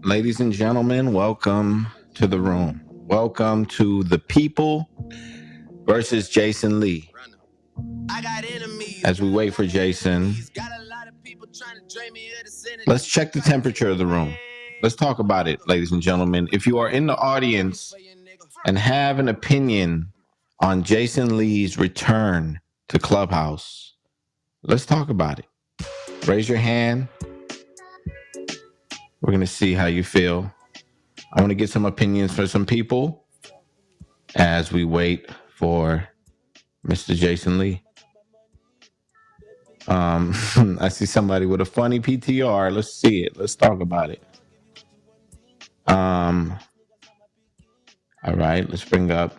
Ladies and gentlemen, welcome to the room. Welcome to the people versus Jason Lee. As we wait for Jason, let's check the temperature of the room. Let's talk about it, ladies and gentlemen. If you are in the audience and have an opinion on Jason Lee's return to Clubhouse, let's talk about it. Raise your hand. We're going to see how you feel. I want to get some opinions for some people as we wait for Mr. Jason Lee. I see somebody with a funny PTR. Let's see it. Let's talk about it. Um, all right, let's bring up.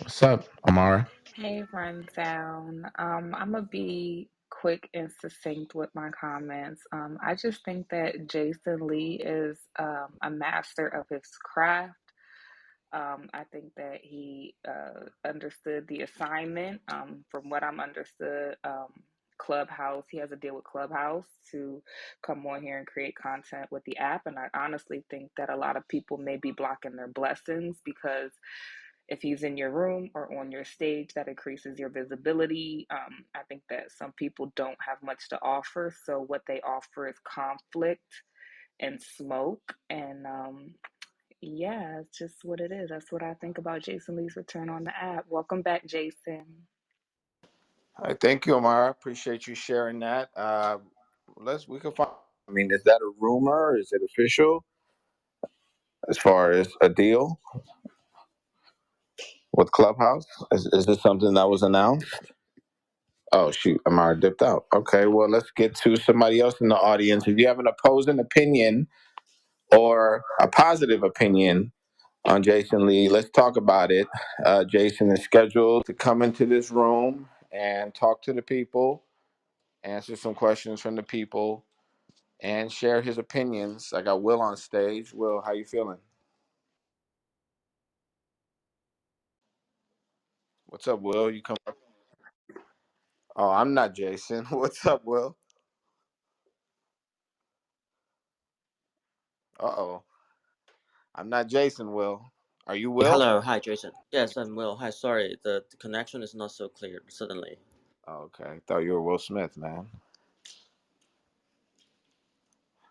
What's up, Amara? Hey, Rundown. I'm gonna be quick and succinct with my comments. I just think that Jason Lee is a master of his craft. I think that he understood the assignment. From what I'm understood, Clubhouse, he has a deal with Clubhouse to come on here and create content with the app. And I honestly think that a lot of people may be blocking their blessings because if he's in your room or on your stage, that increases your visibility. I think that some people don't have much to offer, so what they offer is conflict and smoke. And yeah, it's just what it is. That's what I think about Jason Lee's return on the app. Welcome back, Jason. All right, thank you, Amara. Appreciate you sharing that. We can find. I mean, is that a rumor? Is it official as far as a deal with Clubhouse? Is this something that was announced? Oh shoot, Amara dipped out. Okay, well let's get to somebody else in the audience. If you have an opposing opinion or a positive opinion on Jason Lee, let's talk about it. Jason is scheduled to come into this room and talk to the people, answer some questions from the people, and share his opinions. I got Will on stage. Will, how you feeling? What's up, Will? You come up. Oh, I'm not Jason. What's up, Will? Uh-oh. I'm not Jason, Will. Are you Will? Hello, hi Jason. Yes, I'm Will. Hi, sorry, the connection is not so clear suddenly. Oh, okay. Thought you were Will Smith, man.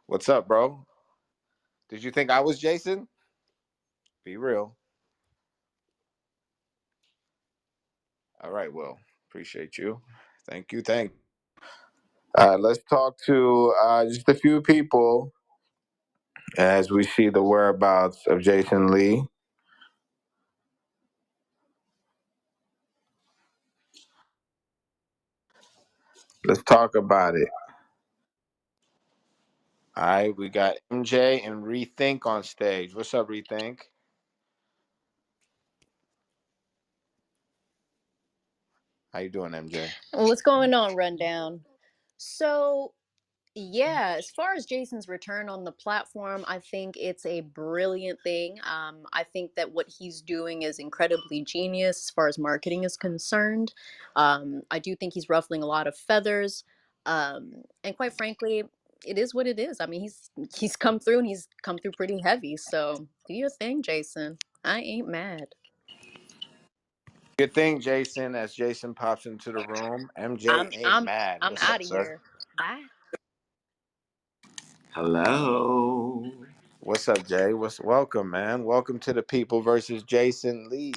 What's up, bro? Did you think I was Jason? Be real. All right, Will. Appreciate you. Thank you. Let's talk to just a few people as we see the whereabouts of Jason Lee. Let's talk about it. All right, we got MJ and Rethink on stage. What's up, Rethink? How you doing, MJ? What's going on, Rundown? So, yeah, as far as Jason's return on the platform, I think it's a brilliant thing. I think that what he's doing is incredibly genius as far as marketing is concerned. I do think he's ruffling a lot of feathers. And quite frankly, it is what it is. I mean, he's come through and he's come through pretty heavy. So, do your thing, Jason. I ain't mad. Good thing, Jason, as Jason pops into the room. MJ I'm ain't I'm mad. I'm What's out up, of sir? here. Bye. Hello. What's up, Jay? What's welcome, man? Welcome to the people versus Jason Lee.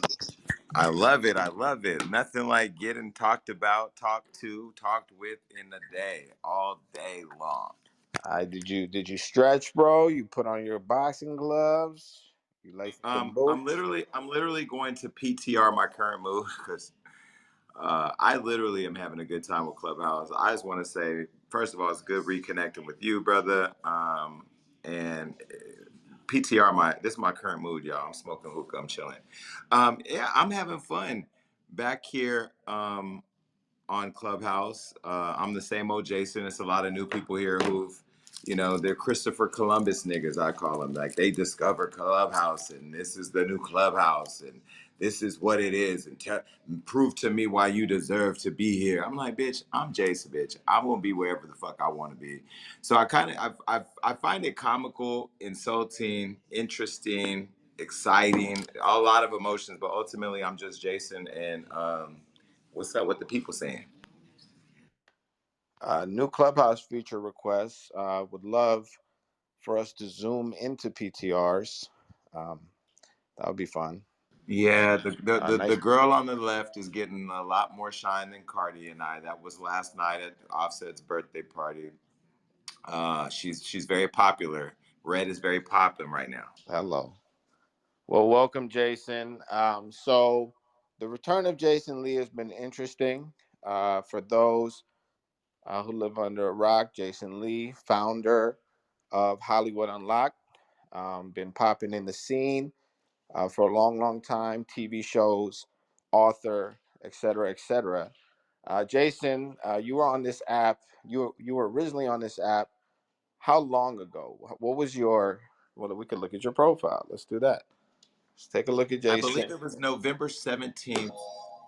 I love it. I love it. Nothing like getting talked about, talked to, talked with in a day, all day long. Did you stretch, bro? You put on your boxing gloves. You laced the boots. I'm literally going to PTR my current move because I literally am having a good time with Clubhouse. I just want to say, first of all, it's good reconnecting with you, brother. And PTR this is my current mood, y'all. I'm smoking hookah, I'm chilling. Yeah, I'm having fun back here on Clubhouse. I'm the same old Jason. It's a lot of new people here who've, they're Christopher Columbus niggas, I call them. Like they discovered Clubhouse and this is the new Clubhouse and this is what it is, and prove to me why you deserve to be here. I'm like, bitch, I'm Jason, bitch. I'm gonna be wherever the fuck I want to be. So I find it comical, insulting, interesting, exciting, a lot of emotions, but ultimately I'm just Jason. And what's up with the people saying? New Clubhouse feature requests. Would love for us to zoom into PTRs. That would be fun. Yeah, the Nice. girl on the left is getting a lot more shine than Cardi and I. That was last night at Offset's birthday party. She's very popular. Red is very popular right now. Hello. Well, welcome, Jason. So the return of Jason Lee has been interesting. For those who live under a rock, Jason Lee, founder of Hollywood Unlocked, been popping in the scene for a long, long time. TV shows, author, etc., etc. Jason, you were on this app. You were originally on this app. How long ago? What was your? Well, we could look at your profile. Let's do that. Let's take a look at I believe Jason. it was November 17th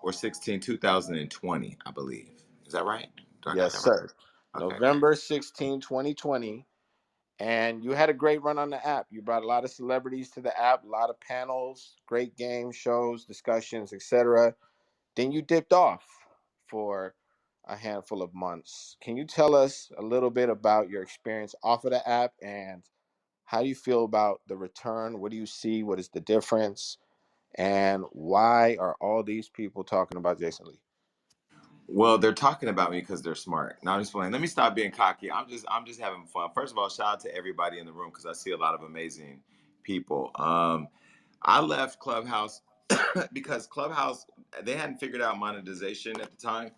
or 16th, 2020, I believe. Is that right? Do I got Yes, that right? sir. Okay. November 16, 2020. And you had a great run on the app. You brought a lot of celebrities to the app, a lot of panels, great game shows, discussions, etc. Then you dipped off for a handful of months. Can you tell us a little bit about your experience off of the app and how do you feel about the return? What do you see? What is the difference? And why are all these people talking about Jason Lee? Well, they're talking about me because they're smart. Now I'm just playing. Let me stop being cocky. I'm just having fun. First of all, shout out to everybody in the room because I see a lot of amazing people. I left Clubhouse because Clubhouse, they hadn't figured out monetization at the time,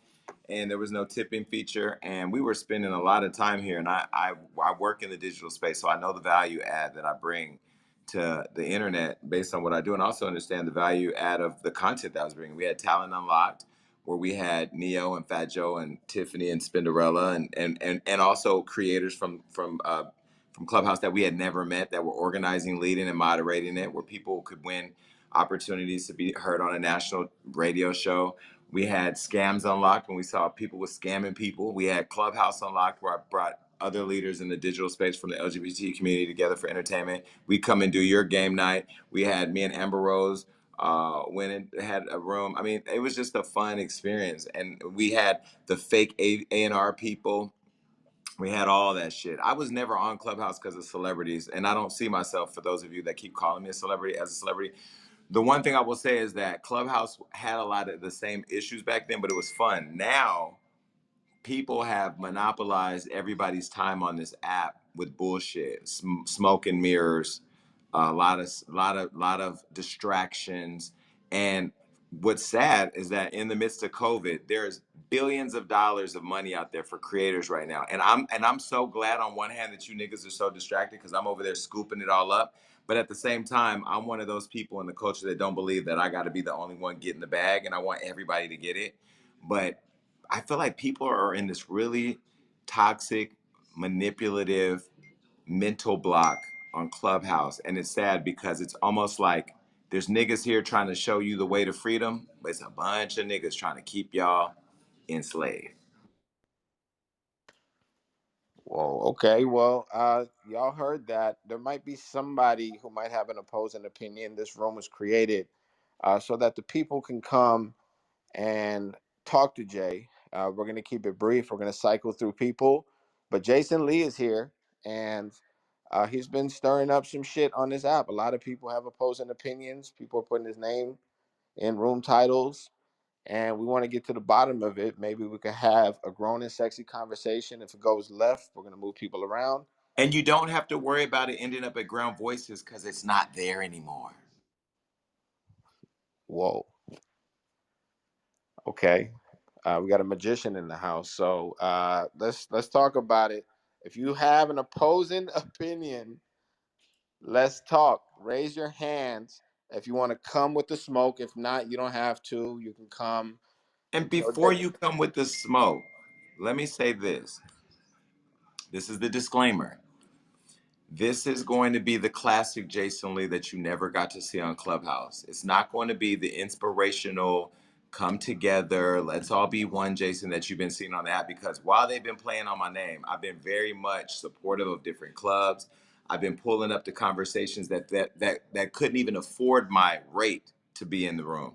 and there was no tipping feature, and we were spending a lot of time here. And I work in the digital space, so I know the value add that I bring to the internet based on what I do, and also understand the value add of the content that I was bringing. We had Talent Unlocked, where we had Neo and Fat Joe and Tiffany and Spinderella, and also creators from Clubhouse that we had never met, that were organizing, leading, and moderating it, where people could win opportunities to be heard on a national radio show. We had Scams Unlocked, when we saw people with scamming people. We had Clubhouse Unlocked, where I brought other leaders in the digital space from the LGBT community together for entertainment. We come and do your game night. We had me and Amber Rose went and had a room. I mean, it was just a fun experience. And we had the fake A&R people. We had all that shit. I was never on Clubhouse because of celebrities, and I don't see myself, for those of you that keep calling me a celebrity, as a celebrity. The one thing I will say is that Clubhouse had a lot of the same issues back then, but it was fun. Now, people have monopolized everybody's time on this app with bullshit, smoke and mirrors, a lot of distractions. And what's sad is that in the midst of COVID, there's billions of dollars of money out there for creators right now. And I'm so glad on one hand that you niggas are so distracted because I'm over there scooping it all up. But at the same time, I'm one of those people in the culture that don't believe that I got to be the only one getting the bag, and I want everybody to get it. But I feel like people are in this really toxic, manipulative mental block on Clubhouse. And it's sad because it's almost like there's niggas here trying to show you the way to freedom, but it's a bunch of niggas trying to keep y'all enslaved. Whoa, okay. Well, y'all heard that. There might be somebody who might have an opposing opinion. This room was created so that the people can come and talk to Jay. We're going to keep it brief. We're going to cycle through people. But Jason Lee is here, and he's been stirring up some shit on this app. A lot of people have opposing opinions. People are putting his name in room titles, and we want to get to the bottom of it. Maybe we could have a grown and sexy conversation. If it goes left, we're going to move people around. And you don't have to worry about it ending up at Ground Voices because it's not there anymore. Whoa. Okay. We got a magician in the house, so let's talk about it. If you have an opposing opinion, let's talk. Raise your hands if you want to come with the smoke. If not, you don't have to. You can come And and tell before Jay. you come with the smoke, let me say this. This is the disclaimer. This is going to be the classic Jason Lee that you never got to see on Clubhouse. It's not going to be the inspirational, come together, let's all be one Jason that you've been seeing on the app. Because while they've been playing on my name, I've been very much supportive of different clubs. I've been pulling up the conversations that couldn't even afford my rate to be in the room.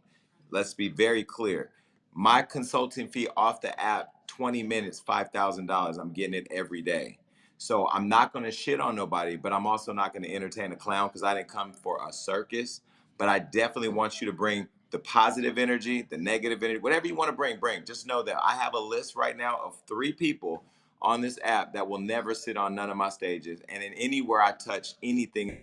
Let's be very clear. My consulting fee off the app, 20 minutes, $5,000. I'm getting it every day. So I'm not going to shit on nobody, but I'm also not going to entertain a clown because I didn't come for a circus. But I definitely want you to bring the positive energy, the negative energy, whatever you want to bring, bring. Just know that I have a list right now of 3 people on this app that will never sit on none of my stages. And in anywhere I touch anything,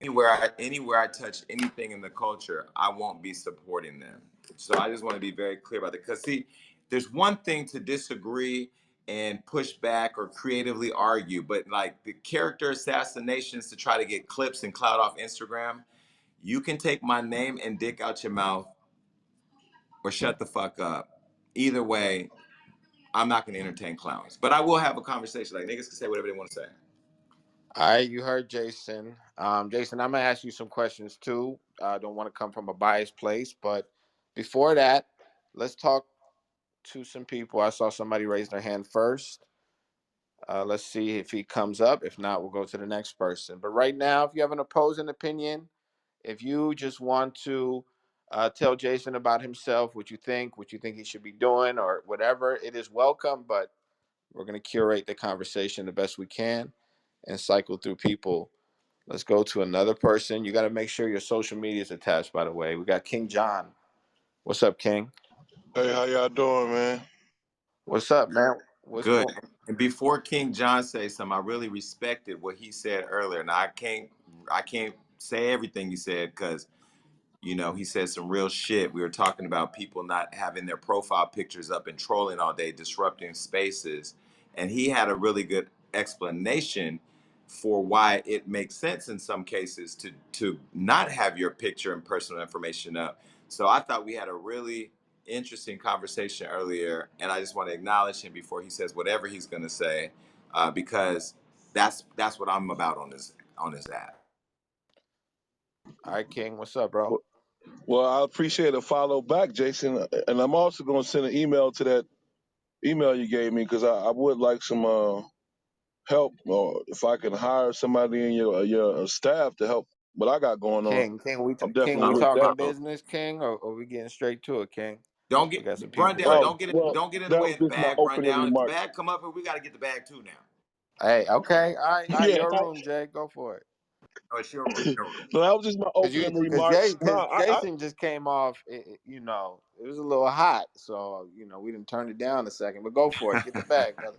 anywhere I touch anything in the culture, I won't be supporting them. So I just want to be very clear about that. Because see, there's one thing to disagree and push back or creatively argue, but like the character assassinations to try to get clips and clout off Instagram, you can take my name and dick out your mouth or shut the fuck up. Either way, I'm not going to entertain clowns. But I will have a conversation. Like niggas can say whatever they want to say. All right, you heard Jason. Jason, I'm gonna ask you some questions too. I don't want to come from a biased place, but before that, let's talk to some people. I saw somebody raise their hand first. Let's see if he comes up. If not, we'll go to the next person. But right now, if you have an opposing opinion, if you just want to tell Jason about himself, what you think he should be doing, or whatever, it is welcome. But we're going to curate the conversation the best we can and cycle through people. Let's go to another person. You got to make sure your social media is attached, by the way. We got King John. What's up, King? Hey, how y'all doing, man? What's up, man? What's Good. going And before King John says something, I really respected what he said earlier. Now I can't say everything he said because he said some real shit. We were talking about people not having their profile pictures up and trolling all day, disrupting spaces. And he had a really good explanation for why it makes sense in some cases to not have your picture and personal information up. So I thought we had a really interesting conversation earlier, and I just want to acknowledge him before he says whatever he's going to say, because that's what I'm about on this app. All right, King. What's up, bro? Well, I appreciate a follow back, Jason, and I'm also going to send an email to that email you gave me because I would like some help, or if I can hire somebody in your staff to help what I got going on. I'm King, definitely we with that. talking business, King, or we getting straight to it, King? Don't We get got some people rundown. Oh, waiting. well, Don't get in the that way was of the just my bag opening rundown. If the remark. bag come up, we got to get the bag too now. Hey, okay, all right, Yeah, your room, Jay. Go for it. Oh, it's your room. Your room. so that was just my opening remarks. No, Because Jason just came off. It was a little hot, so we didn't turn it down a second. But go for it. Get the bag, brother.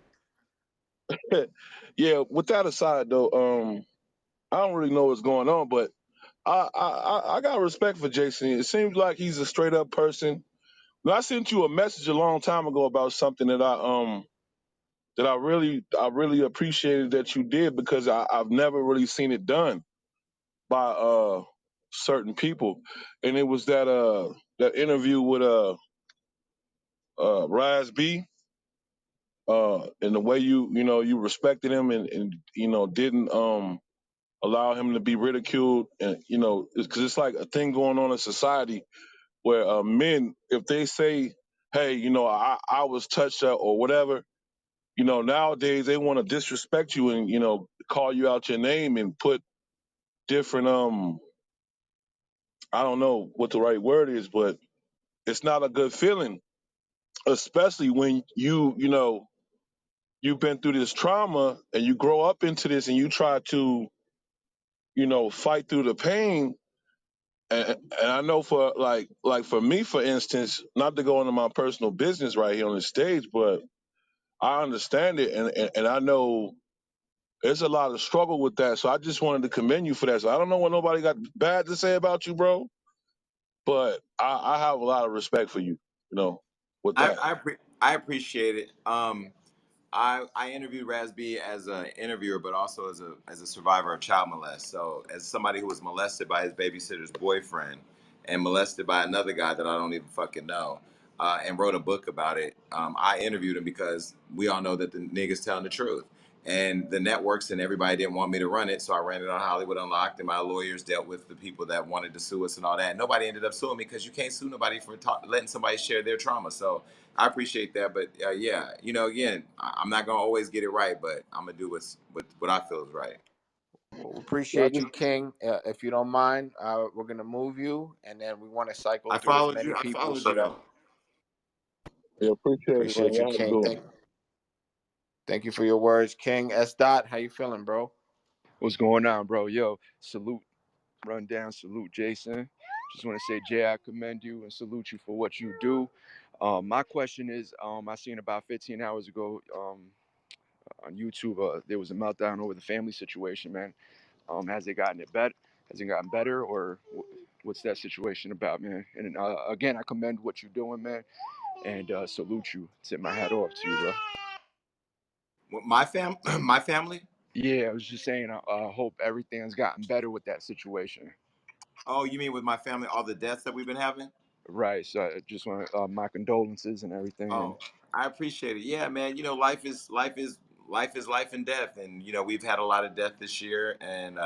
yeah. With that aside, though, I don't really know what's going on, but I got respect for Jason. It seems like he's a straight up person. I sent you a message a long time ago about something that I really appreciated that you did because I've never really seen it done by certain people, and it was that interview with Raz B. And the way you respected him and didn't allow him to be ridiculed, and because it's like a thing going on in society where men, if they say, hey, I was touched up or whatever, nowadays they want to disrespect you and call you out your name and put different I don't know what the right word is, but it's not a good feeling, especially when you've been through this trauma and you grow up into this and you try to fight through the pain. And I know for like for me, for instance, not to go into my personal business right here on the stage, but I understand it, and I know there's a lot of struggle with that. So I just wanted to commend you for that. So I don't know what nobody got bad to say about you, bro, but I have a lot of respect for you, with that. I appreciate it. I interviewed Rasby as an interviewer, but also as a survivor of child molest. So as somebody who was molested by his babysitter's boyfriend and molested by another guy that I don't even fucking know, and wrote a book about it. I interviewed him because we all know that the nigga's telling the truth. and the networks and everybody didn't want me to run it, so I ran it on Hollywood Unlocked, and my lawyers dealt with the people that wanted to sue us and all that. And nobody ended up suing me because you can't sue nobody for letting somebody share their trauma. So I appreciate that, but yeah, again, I'm not gonna always get it right, but I'm gonna do what I feel is right. Well, we Yeah, I appreciate just you, King. If you don't mind, we're gonna move you, and then we want to cycle I through as followed you. many I people followed so you that though. yeah, appreciate it, man. appreciate you, Y'all have a King. good Thank one. thank you for your words, King. S. Dot, how you feeling, bro? What's going on, bro? Yo, salute, rundown, salute, Jason. Just want to say, Jay, I commend you and salute you for what you do. My question is, I seen about 15 hours ago on YouTube, there was a meltdown over the family situation, man. Has it gotten it better? Has it gotten better, or what's that situation about, man? And again, I commend what you're doing, man, and salute you. Tip my hat off to you, bro. My family. Yeah, I was just saying, I hope everything has gotten better with that situation. Oh, you mean with my family, all the deaths that we've been having? Right. So I just want my condolences and everything. And Oh, I appreciate it. Yeah, man. Life is life and death, and we've had a lot of death this year. And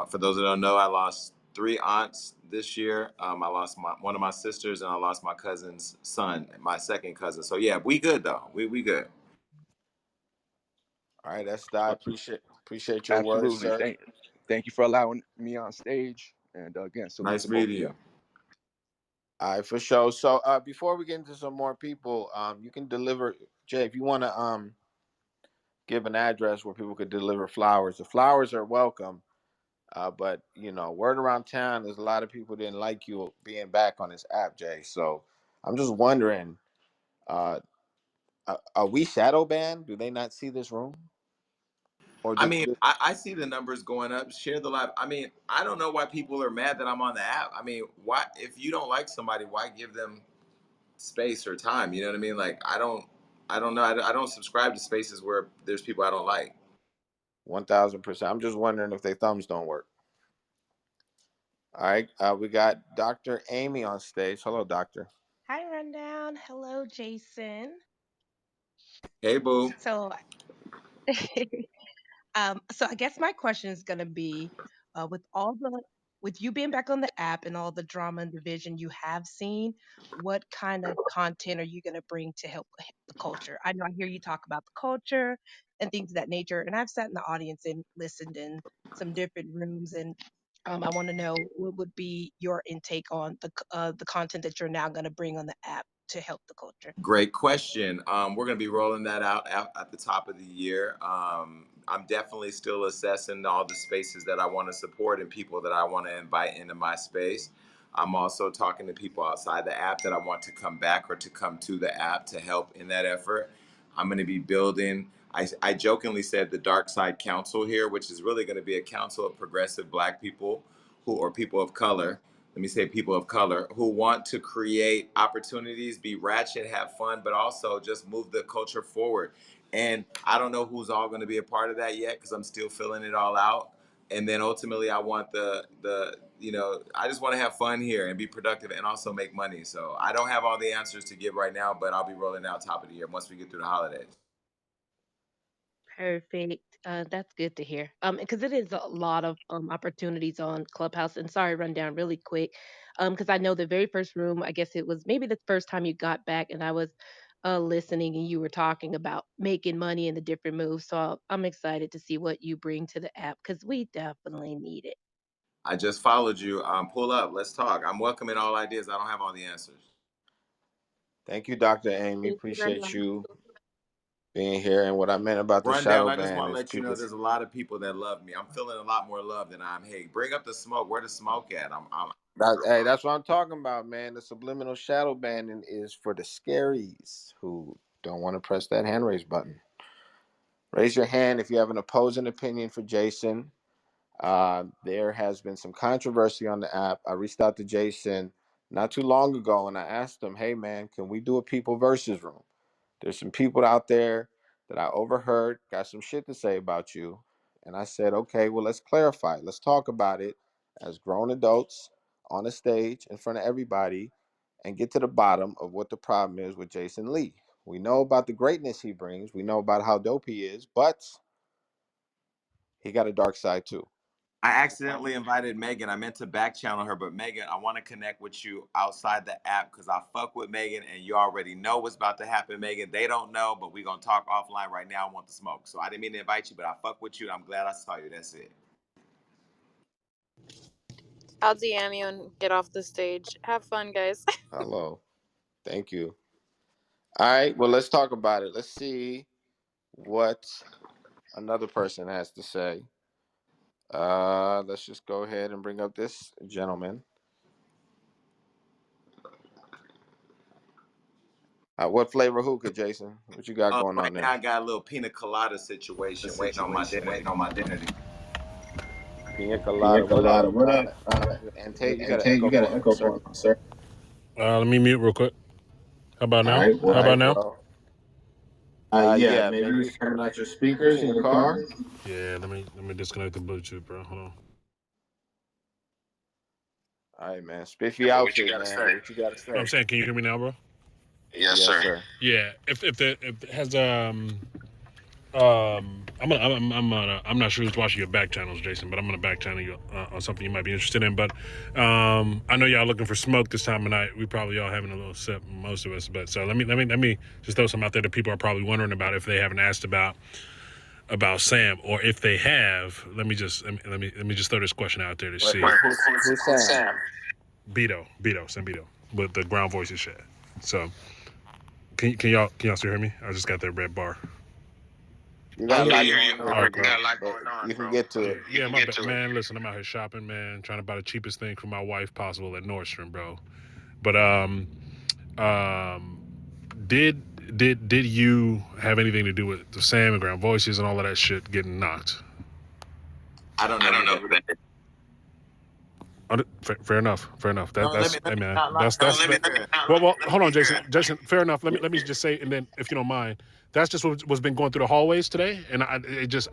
for those that don't know, I lost three aunts this year. I lost one of my sisters, and I lost my cousin's son, my second cousin. So yeah, we good though. We good. All right, S. Dot. Appreciate your words, absolutely. sir. Thank you for allowing me on stage. And again, salute Nice to both meeting of you. you. All right, for sure. So before we get into some more people, you can deliver, Jay, if you want to give an address where people could deliver flowers. The flowers are welcome. But word around town is a lot of people didn't like you being back on this app, Jay. So I'm just wondering, uh, are we shadow banned? Do they not see this room? Or I do, mean, I see the numbers going up. Share the live. I mean, I don't know why people are mad that I'm on the app. I mean, why if you don't like somebody, why give them space or time? You know what I mean? Like I don't know. I don't subscribe to spaces where there's people I don't like. 1,000%? I'm just wondering if their thumbs don't work. All right, we got Dr. Amy on stage. Hello, doctor. Hi, Rundown. Hello, Jason. Hey, boo. So, so I guess my question is gonna be, with with you being back on the app and all the drama and division you have seen, what kind of content are you gonna bring to help the culture? I know I hear you talk about the culture and things of that nature, and I've sat in the audience and listened in some different rooms, and I want to know what would be your intake on the content that you're now gonna bring on the app to help the culture. Great question. We're going to be rolling that out at the top of the year. I'm definitely still assessing all the spaces that I want to support and people that I want to invite into my space. I'm also talking to people outside the app that I want to come back or to come to the app to help in that effort. I'm going to be building, I jokingly said the Dark Side Council here, which is really going to be a council of progressive Black people or people of color, let me say people of color who want to create opportunities, be ratchet, have fun, but also just move the culture forward. And I don't know who's all going to be a part of that yet because I'm still filling it all out. And then ultimately, I want I just want to have fun here and be productive and also make money. So I don't have all the answers to give right now, but I'll be rolling out top of the year once we get through the holidays. Perfect. That's good to hear. Because it is a lot of opportunities on Clubhouse. And sorry, run down really quick. Because I know the very first room, I guess it was maybe the first time you got back, and I was listening, and you were talking about making money and the different moves. So I'm excited to see what you bring to the app because we definitely need it. I just followed you. Pull up. Let's talk. I'm welcoming all ideas. I don't have all the answers. Thank you, Dr. Amy. Thank you, Appreciate Rundown. you being here. And what I meant about the Rundown, shadow I just ban want to is let you know people. there's a lot of people that love me. I'm feeling a lot more love than I'm hate. Bring up the smoke. Where the smoke at? Hey, that's what I'm talking about, man. The subliminal shadow banning is for the scaries who don't want to press that hand raise button. Raise your hand if you have an opposing opinion for Jason. There has been some controversy on the app. I reached out to Jason not too long ago and I asked him, hey, man, can we do a people versus room? There's some people out there that I overheard, got some shit to say about you. And I said, okay, well, let's clarify. Let's talk about it as grown adults on a stage in front of everybody and get to the bottom of what the problem is with Jason Lee. We know about the greatness he brings. We know about how dope he is, but He got a dark side too. I accidentally invited Megan. I meant to back channel her, but Megan, I want to connect with you outside the app because I fuck with Megan and you already know what's about to happen, Megan. They don't know, but we're going to talk offline right now. I want the smoke. So I didn't mean to invite you, but I fuck with you. And I'm glad I saw you. That's it. I'll DM you and get off the stage. Have fun, guys. Hello. Thank you. All right. Well, let's talk about it. Let's see what another person has to say. Let's just go ahead and bring up this gentleman. What flavor hookah, Jason? What you got going Right on now, there? I got a little pina colada situation waiting on my dinner. Pina Pina colada. What colada. up? What up? And Tate, you got And an Tate, you echo got an going on, echo sir. going on, sir. Let me mute real quick. How about All now? right. How Well, about now? Well, yeah, yeah, maybe maybe it's it's coming out your speakers in your car. Yeah, let me disconnect the Bluetooth, bro. Hold on. All right, man. Spiffy outfit, man. What you got to I'm say? saying, can you hear me now, bro? Yes, Yes, sir. sir. Yeah. If it has I'm not sure who's watching your back channels, Jason, but I'm gonna back channel you on something you might be interested in. But I know y'all looking for smoke this time of night. We probably all having a little sip, most of us. But so let me just throw some out there that people are probably wondering about if they haven't asked about Sam, or if they have. Let me just throw this question out there to Wait, see. who's Sam? Sam Beto, with the ground voices shit. So can y'all still hear me? I just got that red bar. You I got a hear lot you. going All right, on, cool. bro. But you can get to it. Yeah, my bad, man. Listen, I'm out here shopping, man, trying to buy the cheapest thing for my wife possible at Nordstrom, bro. But um, did you have anything to do with the Sam and ground voices and all of that shit getting knocked? I don't know who that is. Fair enough. Fair enough. No, let That's me hey man. not That's be fair. well. Hold on, Jason. Jason, fair enough. Let me just say, and then if you don't mind, that's just what's been going through the hallways today, and I just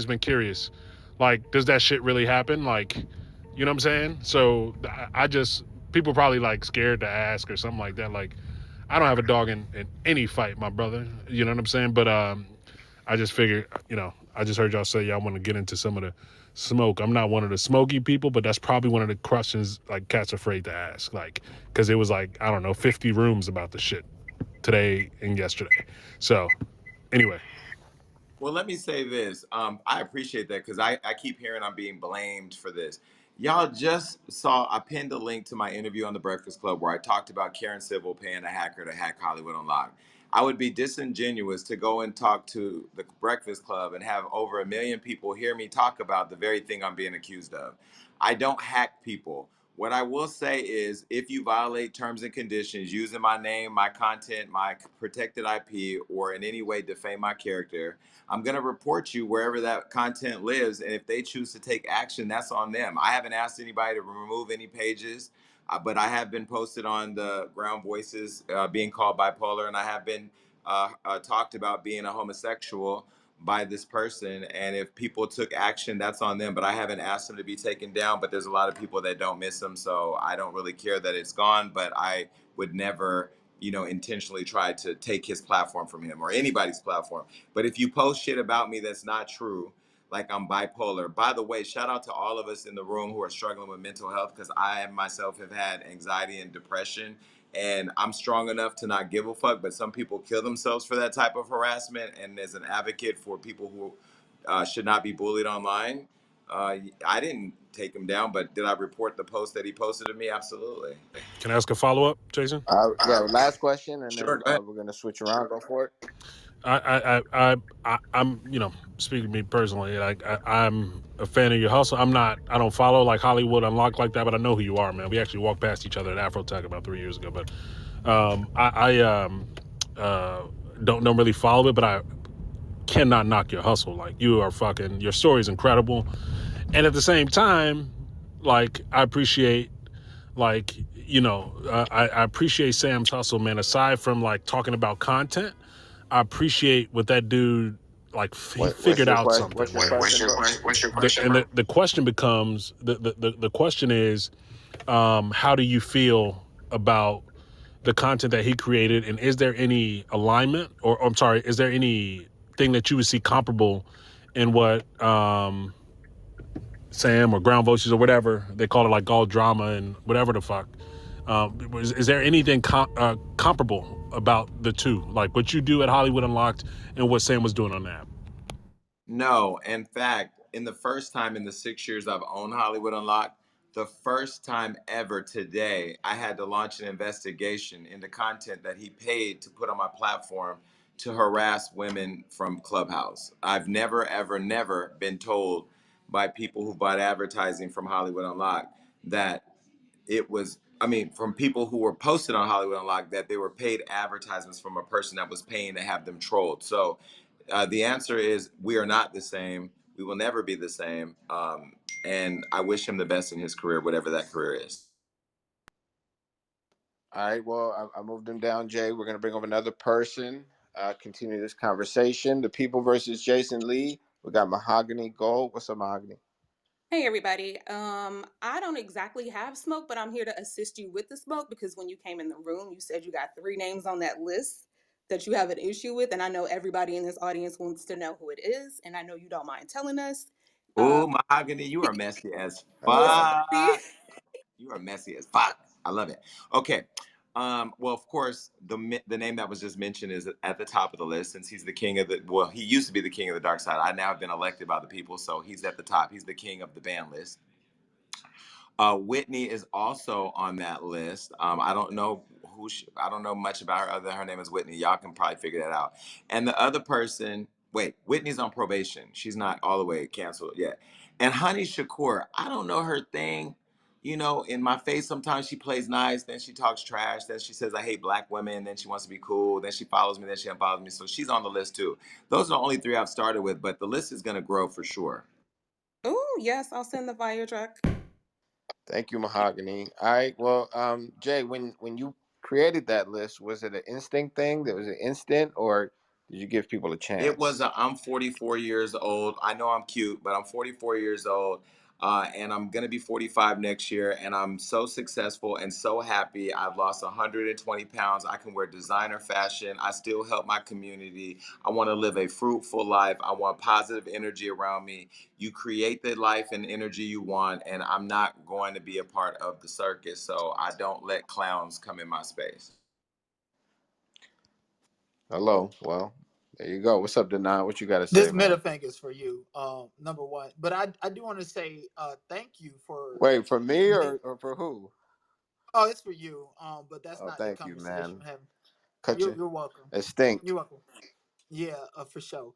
been curious, like, does that shit really happen? Like, you know what I'm saying? So I just people probably like scared to ask or something like that. Like, I don't have a dog in any fight, my brother. You know what I'm saying? But I just figured, I just heard y'all say y'all want to get into some of the smoke. I'm not one of the smoky people, but that's probably one of the questions like cats afraid to ask, like, because it was like, I don't know, 50 rooms about the shit today and yesterday. So anyway, Well, let me say this. I appreciate that because I keep hearing I'm being blamed for this. Y'all just saw, I pinned a link to my interview on the Breakfast Club where I talked about Karen Civil paying a hacker to hack Hollywood Unlocked. I would be disingenuous to go and talk to the Breakfast Club and have over 1 million people hear me talk about the very thing I'm being accused of. I don't hack people. What I will say is if you violate terms and conditions using my name, my content, my protected IP, or in any way defame my character, I'm going to report you wherever that content lives. And if they choose to take action, that's on them. I haven't asked anybody to remove any pages, but I have been posted on the Ground Voices being called bipolar, and I have been talked about being a homosexual by this person. And if people took action, that's on them. But I haven't asked them to be taken down. But there's a lot of people that don't miss them. So I don't really care that it's gone. But I would never, intentionally try to take his platform from him or anybody's platform. But if you post shit about me that's not true, like I'm bipolar. By the way, shout out to all of us in the room who are struggling with mental health because I myself have had anxiety and depression. And I'm strong enough to not give a fuck, but some people kill themselves for that type of harassment. And as an advocate for people who should not be bullied online, I didn't take him down, but did I report the post that he posted of me? Absolutely. can I ask a follow up, Jason? Yeah, last question, and Sure, then go ahead. we're gonna switch around. Go for it. I'm speaking to me personally, like I'm a fan of your hustle. I don't follow like Hollywood Unlocked like that, but I know who you are, man. We actually walked past each other at Afrotech about 3 years ago, but I don't really follow it, but I cannot knock your hustle. Like, you are fucking, your story is incredible, and at the same time, like, I appreciate, like, I appreciate Sam's hustle, man. Aside from like talking about content, I appreciate what that dude, like, he What's figured your out question? something, What's your man. question, bro? The question becomes the question is, how do you feel about the content that he created, and is there any alignment, or I'm sorry, is there any thing that you would see comparable in what Sam or Ground Voices or whatever they call it, like all drama and whatever the fuck. Is there anything comparable about the two, like what you do at Hollywood Unlocked and what Sam was doing on the app? No, in fact, in the first time in the 6 years I've owned Hollywood Unlocked, the first time ever today, I had to launch an investigation into content that he paid to put on my platform to harass women from Clubhouse. I've never, ever, never been told by people who bought advertising from Hollywood Unlocked that it was, I mean, from people who were posted on Hollywood Unlocked that they were paid advertisements from a person that was paying to have them trolled. So the answer is we are not the same. We will never be the same. And I wish him the best in his career, whatever that career is. All right. Well, I moved him down, Jay. We're gonna bring up another person. Continue this conversation. The people versus Jason Lee. We got Mahogany Gold. What's up, Mahogany? Hey everybody. I don't exactly have smoke, but I'm here to assist you with the smoke because when you came in the room, you said you got 3 names on that list that you have an issue with, and I know everybody in this audience wants to know who it is, and I know you don't mind telling us. Oh, Mahogany, you are messy as I Listen, know. see, fuck. You are messy as fuck. I love it. Okay. Well, of course, the name that was just mentioned is at the top of the list since he's the king of the. Well, he used to be the king of the dark side. I now have been elected by the people, so he's at the top. He's the king of the ban list. Whitney is also on that list. I don't know I don't know much about her other than her name is Whitney. Y'all can probably figure that out. And the other person, wait, Whitney's on probation. She's not all the way canceled yet. And Honey Shakur, I don't know her thing. You know, in my face, sometimes she plays nice, then she talks trash, then she says I hate black women, then she wants to be cool, then she follows me, then she unfollows me. So she's on the list too. Those are the only 3 I've started with, but the list is gonna grow for sure. oh yes, I'll send the fire truck. Thank you, Mahogany. All right. Well, Jay, when you created that list, was it an instinct thing? That was an instant, or did you give people a It chance? was I'm 44 years old. I know I'm cute, but I'm 44 years old. And I'm gonna be 45 next year, and I'm so successful and so happy. I've lost 120 pounds. I can wear designer fashion. I still help my community. I want to live a fruitful life. I want positive energy around me. You create the life and energy you want, and I'm not going to be a part of the circus. So I don't let clowns come in my space. Hello. Well, there you go. What's up, Denon? What you got to say, This man? middle finger is for you, number one. But I do want to say thank you for Wait, for me make. or for who? Oh, it's for you. But that's Oh, not the thank you, conversation man. we're having. Cut You're you. you're welcome. It stink. You're welcome. Yeah, for sure.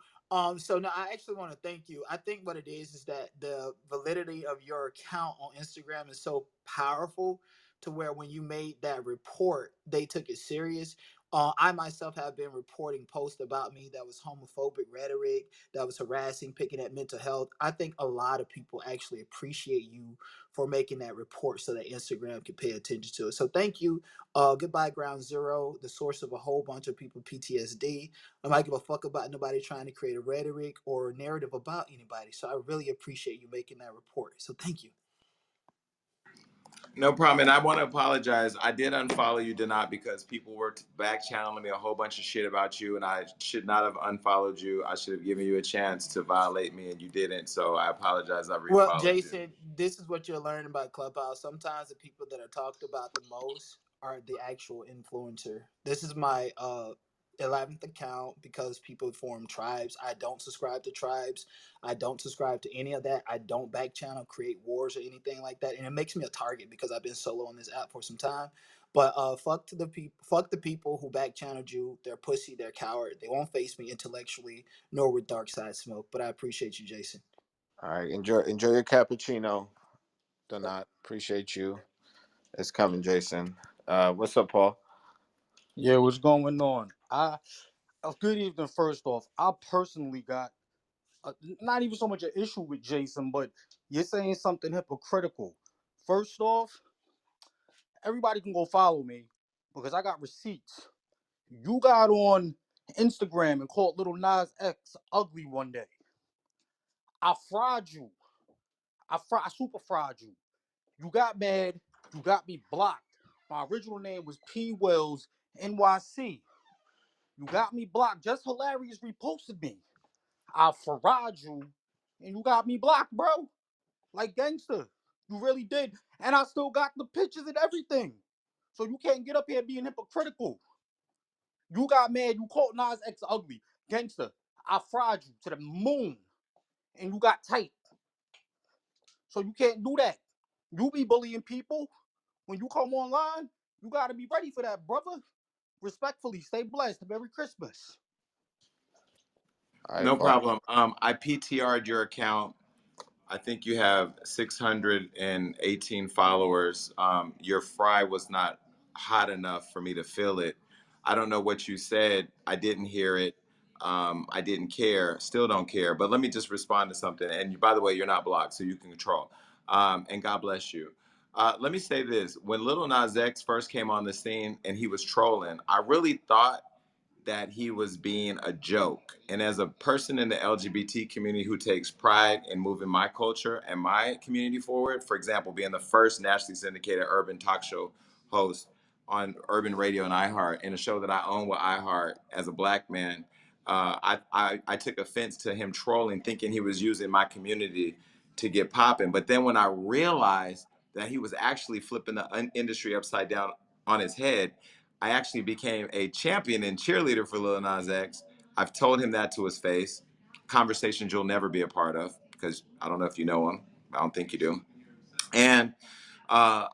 So now I actually want to thank you. I think what it is that the validity of your account on Instagram is so powerful to where when you made that report, they took it serious. I myself have been reporting posts about me that was homophobic rhetoric, that was harassing, picking at mental health. I think a lot of people actually appreciate you for making that report so that Instagram can pay attention to it. So thank you. Goodbye, Ground Zero, the source of a whole bunch of people PTSD. I might give a fuck about nobody trying to create a rhetoric or narrative about anybody. So I really appreciate you making that report. So thank you. No problem. And I want to apologize. I did unfollow you, did not, because people were back channeling me a whole bunch of shit about you, and I should not have unfollowed you. I should have given you a chance to violate me, and you didn't. So I apologize. I Well, refollowed you. Jason, this is what you're learning about Clubhouse. Sometimes the people that are talked about the most are the actual influencer. This is my 11th account because people form tribes. I don't subscribe to tribes. I don't subscribe to any of that. I don't back channel, create wars or anything like that. And it makes me a target because I've been solo on this app for some time. But fuck the people who back channeled you. They're pussy, they're coward. They won't face me intellectually nor with dark side smoke. But I appreciate you, Jason. All right. Enjoy your cappuccino, Donat. Appreciate you. It's coming, Jason. What's up, Paul? Yeah, what's going on? Good evening. First off, I personally got not even so much an issue with Jason, but you're saying something hypocritical. First off, everybody can go follow me because I got receipts. You got on Instagram and called Little Nas X ugly one day. I fried you. I super fried you. You got mad. You got me blocked. My original name was P Wells NYC. You got me blocked. Just Hilarious reposted me. I farad you, and you got me blocked, bro. Like gangster. You really did. And I still got the pictures and everything. So you can't get up here being hypocritical. You got mad, you called Nas X ugly. Gangster, I fried you to the moon. And you got tight. So you can't do that. You be bullying people. When you come online, you gotta be ready for that, brother. Respectfully, stay blessed. Merry Christmas. All right, No boss. problem. I PTR'd your account. I think you have 618 followers. Your fry was not hot enough for me to feel it. I don't know what you said. I didn't hear it. I didn't care. Still don't care. But let me just respond to something. And by the way, you're not blocked, so you can control. And God bless you. Let me say this. When Little Nas X first came on the scene and he was trolling, I really thought that he was being a joke. And as a person in the LGBT community who takes pride in moving my culture and my community forward, for example, being the first nationally syndicated urban talk show host on urban radio and iHeart, in a show that I own with iHeart as a black man, I took offense to him trolling, thinking he was using my community to get popping. But then when I realized that he was actually flipping the industry upside down on his head, I actually became a champion and cheerleader for Lil Nas X. I've told him that to his face. Conversations you'll never be a part of because I don't know if you know him. I don't think you do. And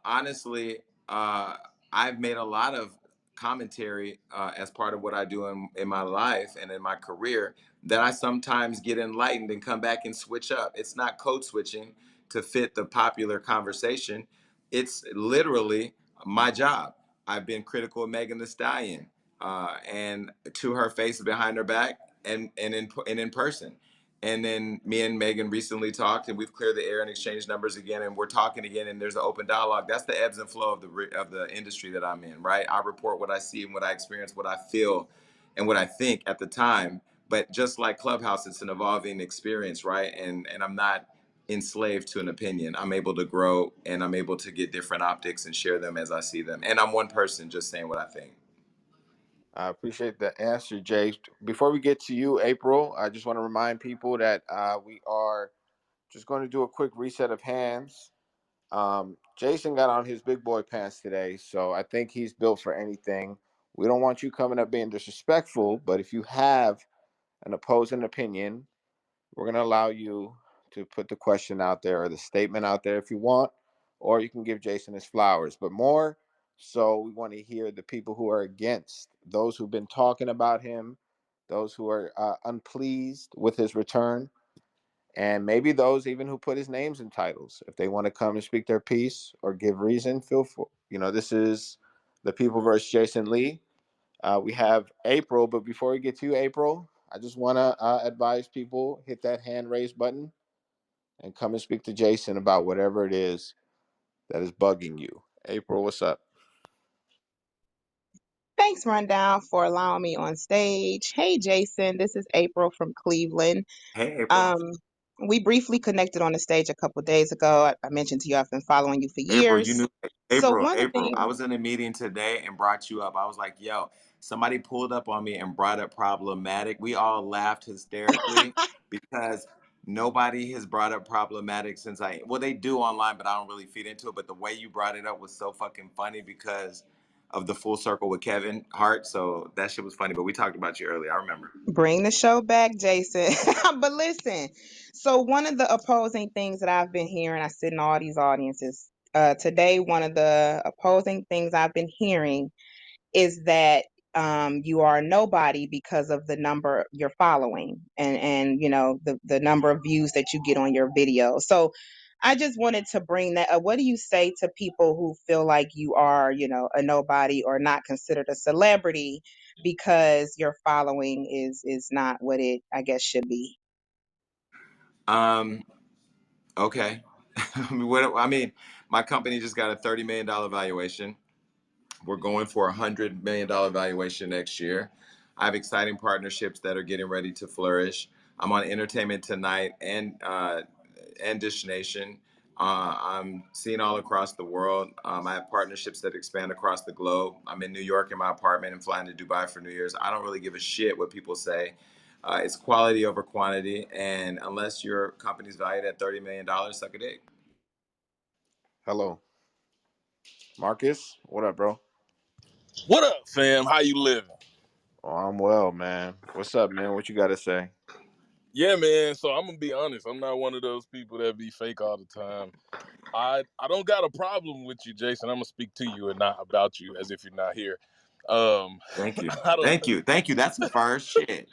honestly, I've made a lot of commentary as part of what I do in my life and in my career that I sometimes get enlightened and come back and switch up. It's not code switching to fit the popular conversation. It's literally my job. I've been critical of Megan Thee Stallion and to her face, behind her back, and in person. And then me and Megan recently talked, and we've cleared the air and exchanged numbers again, and we're talking again, and there's an open dialogue. That's the ebbs and flow of the industry that I'm in, right? I report what I see and what I experience, what I feel, and what I think at the time. But just like Clubhouse, it's an evolving experience, right? And I'm not enslaved to an opinion. I'm able to grow, and I'm able to get different optics and share them as I see them. And I'm one person just saying what I think. I appreciate the answer, Jay. Before we get to you, April, I just want to remind people that we are just going to do a quick reset of hands. Jason got on his big boy pants today, so I think he's built for anything. We don't want you coming up being disrespectful, but if you have an opposing opinion, we're going to allow you to put the question out there or the statement out there if you want, or you can give Jason his flowers. But more so, we want to hear the people who are against, those who've been talking about him, those who are unpleased with his return, and maybe those even who put his names in titles. If they want to come and speak their piece or give reason, feel free. This is the people versus Jason Lee. We have April, but before we get to you, April, I just want to advise people hit that hand raise button and come and speak to Jason about whatever it is that is bugging you. April, what's up? Thanks, Rundown, for allowing me on stage. Hey, Jason, this is April from Cleveland. Hey, April. Um, we briefly connected on the stage a couple days ago. I mentioned to you I've been following you for April, you years. knew So April, one of the April. I things, was in a meeting today and brought you up. I was like, yo, somebody pulled up on me and brought up problematic. We all laughed hysterically because nobody has brought up problematic since well, they do online, but I don't really feed into it. But the way you brought it up was so fucking funny because of the full circle with Kevin Hart. So that shit was funny. But we talked about you earlier. I remember. bring the show back, Jason. But listen, so one of the opposing things that I've been hearing, I sit in all these audiences. Today, one of the opposing things I've been hearing is that you are a nobody because of the number you're following and the number of views that you get on your video. So I just wanted to bring that up. What do you say to people who feel like you are, a nobody or not considered a celebrity because your following is not what it, I guess, should be? Um, okay. I mean, my company just got a $30 million valuation. We're going for $100 million valuation next year. I have exciting partnerships that are getting ready to flourish. I'm on Entertainment Tonight and Dish Nation. I'm seeing all across the world. I have partnerships that expand across the globe. I'm in New York in my apartment and flying to Dubai for New Year's. I don't really give a shit what people say. It's quality over quantity, and unless your company's valued at $30 million, suck a dick. Hello, Marcus. What up, bro? What up, fam? How you living? Oh, I'm well, man. What's up, man? What you got to say? Yeah, man. So I'm gonna be honest. I'm not one of those people that be fake all the time. I don't got a problem with you, Jason. I'm gonna speak to you and not about you, as if you're not here. Um, Thank you. I don't. Thank you. That's a first shit.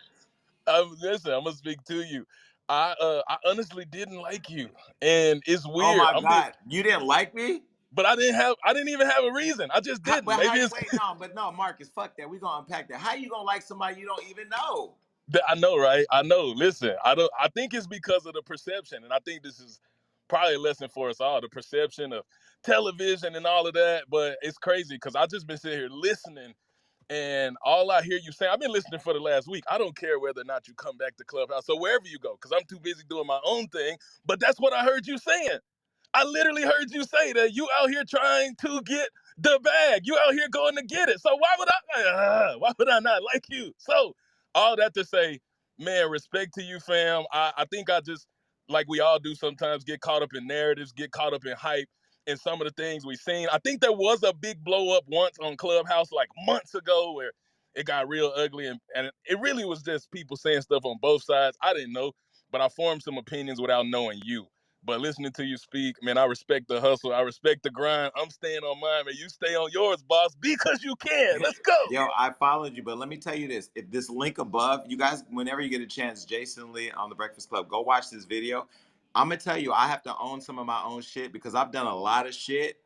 Listen, I'm gonna speak to you. I honestly didn't like you, and it's Oh weird. my God. You didn't like me? But I didn't even have a reason. I just didn't. But how Maybe you it's wait? No, but no, Marcus, fuck that. We gonna unpack that. How you gonna like somebody you don't even know? I know, right? I know. Listen, I don't. I think it's because of the perception, and I think this is probably a lesson for us all: the perception of television and all of that. But it's crazy because I just been sitting here listening, and all I hear you saying, I've been listening for the last week. I don't care whether or not you come back to Clubhouse or wherever you go, because I'm too busy doing my own thing. But that's what I heard you saying. I literally heard you say that you out here trying to get the bag. You out here going to get it. So why would I not like you? So all that to say, man, respect to you, fam. I think I just, like we all do sometimes, get caught up in narratives, get caught up in hype and some of the things we've seen. I think there was a big blow up once on Clubhouse like months ago where it got real ugly, and it really was just people saying stuff on both sides. I didn't know, but I formed some opinions without knowing you. But listening to you speak, man, I respect the hustle. I respect the grind. I'm staying on mine, man. You stay on yours, boss, because you can. Let's go. Yo, I followed you, but let me tell you this. If this link above, you guys, whenever you get a chance, Jason Lee on the Breakfast Club, go watch this video. I'm gonna tell you, I have to own some of my own shit because I've done a lot of shit.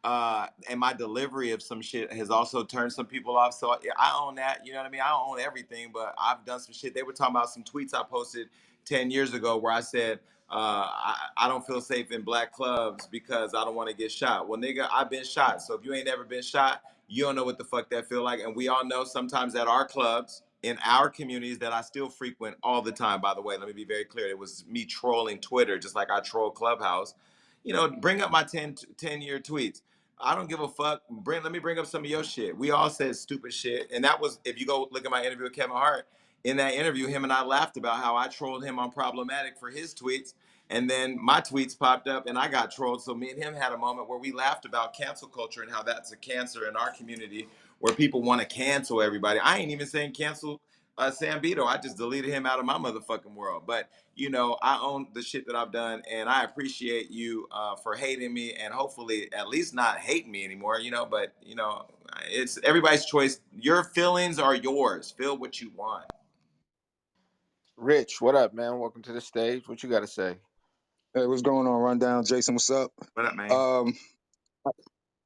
And my delivery of some shit has also turned some people off. So yeah, I own that. You know what I mean? I don't own everything, but I've done some shit. They were talking about some tweets I posted 10 years ago where I said, I don't feel safe in black clubs because I don't want to get shot. Well, nigga, I've been shot. So if you ain't never been shot, you don't know what the fuck that feel like. And we all know sometimes at our clubs, in our communities that I still frequent all the time, by the way, let me be very clear. It was me trolling Twitter just like I troll Clubhouse. You know, bring up my 10-year tweets. I don't give a fuck. Let me bring up some of your shit. We all said stupid shit. And that was, if you go look at my interview with Kevin Hart, in that interview, him and I laughed about how I trolled him on Problematic for his tweets. And then my tweets popped up and I got trolled. So me and him had a moment where we laughed about cancel culture and how that's a cancer in our community where people want to cancel everybody. I ain't even saying cancel Sam Beto. I just deleted him out of my motherfucking world. But, you know, I own the shit that I've done and I appreciate you for hating me and hopefully at least not hating me anymore, you know, but, you know, it's everybody's choice. Your feelings are yours. Feel what you want. Rich, what up, man? Welcome to the stage. What you got to say? Hey, what's going on? Rundown, Jason. What's up? What up, man? Um,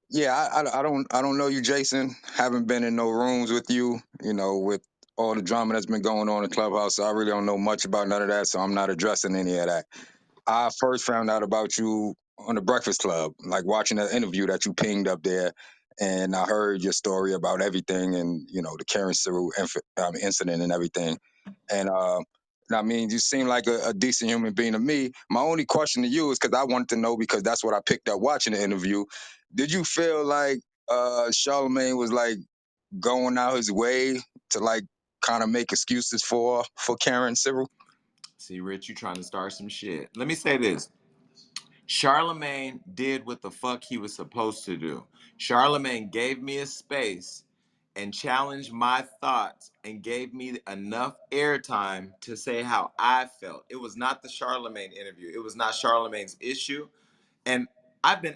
yeah, I don't know you, Jason. Haven't been in no rooms with you. You know, with all the drama that's been going on in Clubhouse, so I really don't know much about none of that. So I'm not addressing any of that. I first found out about you on the Breakfast Club, like watching that interview that you pinged up there, and I heard your story about everything, and you know the Karen Cyril incident and everything. And I mean, you seem like a decent human being to me. My only question to you is because I wanted to know because that's what I picked up watching the interview. Did you feel like Charlemagne was like going out his way to like kind of make excuses for Karen Cyril? See, Rich, you trying to start some shit. Let me say this. Charlemagne did what the fuck he was supposed to do. Charlemagne gave me a space and challenged my thoughts and gave me enough airtime to say how I felt. It was not the Charlemagne interview. It was not Charlemagne's issue. And I've been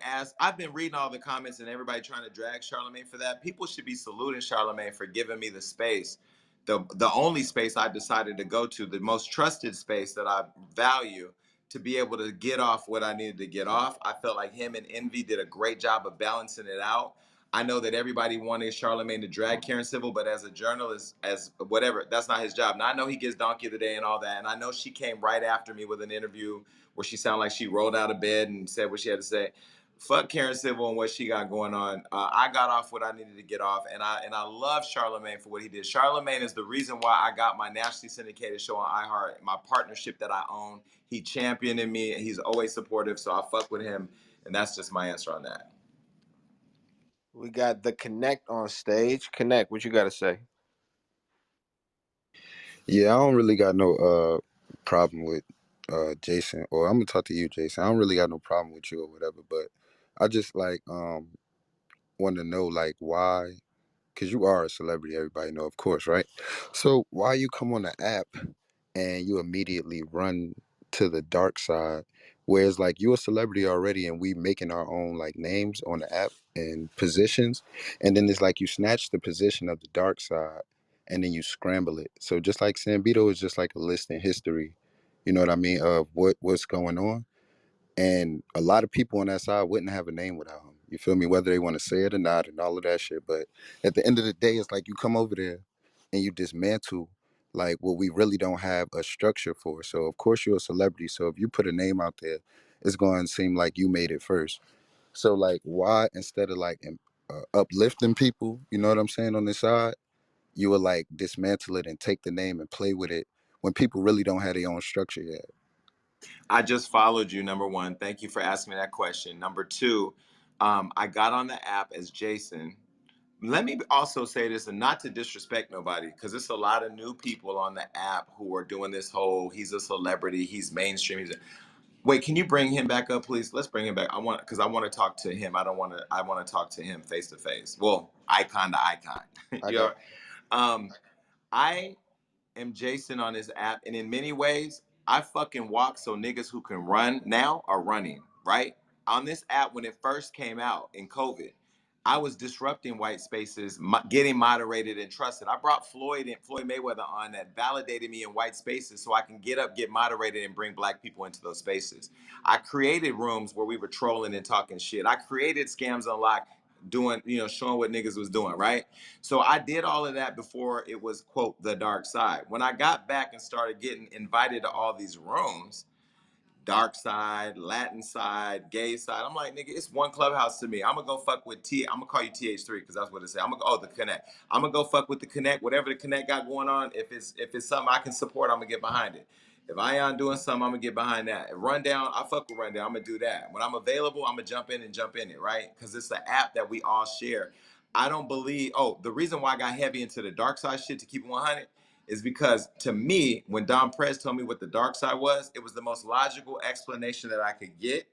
reading all the comments and everybody trying to drag Charlemagne for that. People should be saluting Charlemagne for giving me the space, the only space I decided to go to, the most trusted space that I value to be able to get off what I needed to get off. I felt like him and Envy did a great job of balancing it out. I know that everybody wanted Charlemagne to drag Karen Civil, but as a journalist, as whatever, that's not his job. Now I know he gets Donkey of the Day and all that, and I know she came right after me with an interview where she sounded like she rolled out of bed and said what she had to say. Fuck Karen Civil and what she got going on. I got off what I needed to get off, and I love Charlemagne for what he did. Charlemagne is the reason why I got my nationally syndicated show on iHeart, my partnership that I own. He championed me, and he's always supportive, so I fuck with him, and that's just my answer on that. We got the Connect on stage. Connect, what you got to say? Yeah, I don't really got no problem with Jason, or I'm gonna talk to you, Jason. I don't really got no problem with you or whatever, but I just like want to know like why, because you are a celebrity, everybody know, of course, right? So why you come on the app and you immediately run to the dark side, whereas like you're a celebrity already and we making our own like names on the app and positions, and then it's like you snatch the position of the dark side and then you scramble it. So just like Sambito is just like a list in history, you know what I mean, of what's going on, and a lot of people on that side wouldn't have a name without him. You feel me? Whether they want to say it or not, and all of that shit. But at the end of the day, it's like you come over there and you dismantle like what we really don't have a structure for. So of course you're a celebrity. So if you put a name out there, it's going to seem like you made it first. So like, why instead of like uplifting people, you know what I'm saying, on this side, you would like dismantle it and take the name and play with it when people really don't have their own structure yet? I just followed you. Number one, thank you for asking me that question. Number two, I got on the app as Jason. Let me also say this, and not to disrespect nobody, because there's a lot of new people on the app who are doing this whole he's a celebrity, he's mainstream. Wait, can you bring him back up, please? Let's bring him back. I want to talk to him. I want to talk to him face to face. Well, icon to icon. I you got know, um, I am Jason on this app, and in many ways, I fucking walk so niggas who can run now are running, right? On this app, when it first came out in COVID, I was disrupting white spaces, getting moderated and trusted. I brought Floyd Mayweather on that validated me in white spaces so I can get up, get moderated, and bring black people into those spaces. I created rooms where we were trolling and talking shit. I created Scams Unlocked, doing, showing what niggas was doing, right? So I did all of that before it was, quote, the dark side. When I got back and started getting invited to all these rooms, dark side, Latin side, gay side. I'm like, nigga, it's one clubhouse to me. I'm gonna go fuck with I'm gonna call you TH3 because that's what it say. I'm gonna go, oh, the Connect. I'm gonna go fuck with the Connect. Whatever the Connect got going on, if it's something I can support, I'm gonna get behind it. If Ion doing something, I'm gonna get behind that. If Rundown, I fuck with Rundown. I'm gonna do that. When I'm available, I'm gonna jump in it, right? Because it's an app that we all share. I don't believe. Oh, the reason why I got heavy into the dark side shit to keep it 100 is because to me, when Don Prez told me what the dark side was, it was the most logical explanation that I could get.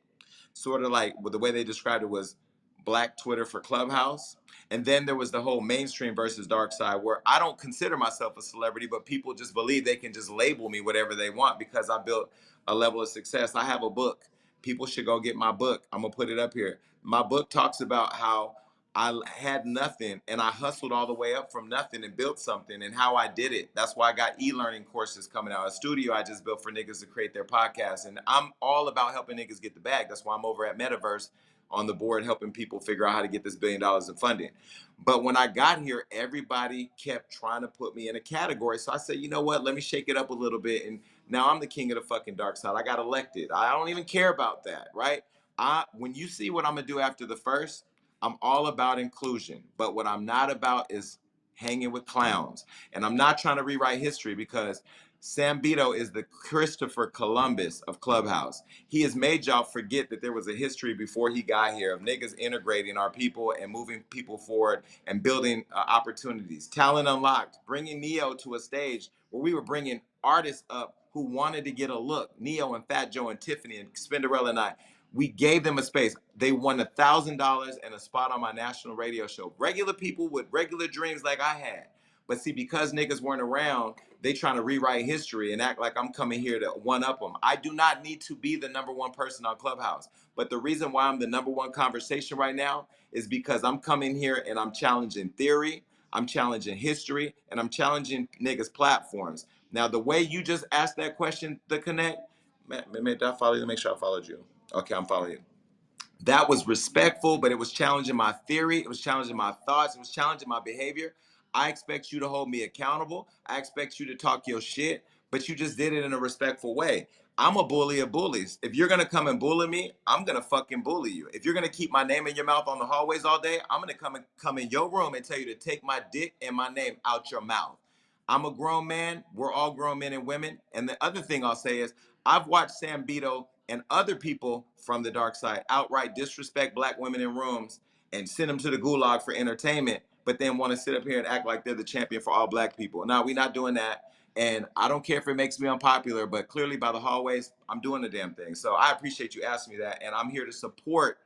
Sort of like the way they described it was Black Twitter for Clubhouse. And then there was the whole mainstream versus dark side where I don't consider myself a celebrity, but people just believe they can just label me whatever they want because I built a level of success. I have a book. People should go get my book. I'm going to put it up here. My book talks about how I had nothing and I hustled all the way up from nothing and built something and how I did it. That's why I got e-learning courses coming out. A studio I just built for niggas to create their podcasts. And I'm all about helping niggas get the bag. That's why I'm over at Metaverse on the board helping people figure out how to get this $1 billion in funding. But when I got here, everybody kept trying to put me in a category. So I said, you know what? Let me shake it up a little bit. And now I'm the king of the fucking dark side. I got elected. I don't even care about that, right? When you see what I'm gonna do after the first, I'm all about inclusion, but what I'm not about is hanging with clowns. And I'm not trying to rewrite history because Sam Bito is the Christopher Columbus of Clubhouse. He has made y'all forget that there was a history before he got here of niggas integrating our people and moving people forward and building opportunities. Talent Unlocked, bringing Neo to a stage where we were bringing artists up who wanted to get a look. Neo and Fat Joe and Tiffany and Spinderella and I. We gave them a space. They won $1,000 and a spot on my national radio show. Regular people with regular dreams like I had. But see, because niggas weren't around, they trying to rewrite history and act like I'm coming here to one up them. I do not need to be the number one person on Clubhouse. But the reason why I'm the number one conversation right now is because I'm coming here and I'm challenging theory, I'm challenging history, and I'm challenging niggas' platforms. Now, the way you just asked that question, the Connect, did I follow you? Make sure I followed you. Okay, I'm following you. That was respectful, but it was challenging my theory. It was challenging my thoughts. It was challenging my behavior. I expect you to hold me accountable. I expect you to talk your shit, but you just did it in a respectful way. I'm a bully of bullies. If you're gonna come and bully me, I'm gonna fucking bully you. If you're gonna keep my name in your mouth on the hallways all day, I'm gonna come in your room and tell you to take my dick and my name out your mouth. I'm a grown man. We're all grown men and women. And the other thing I'll say is I've watched Sam Bito and other people from the dark side outright disrespect black women in rooms and send them to the gulag for entertainment, but then want to sit up here and act like they're the champion for all black people. No, we're not doing that. And I don't care if it makes me unpopular, but clearly by the hallways, I'm doing the damn thing. So I appreciate you asking me that. And I'm here to support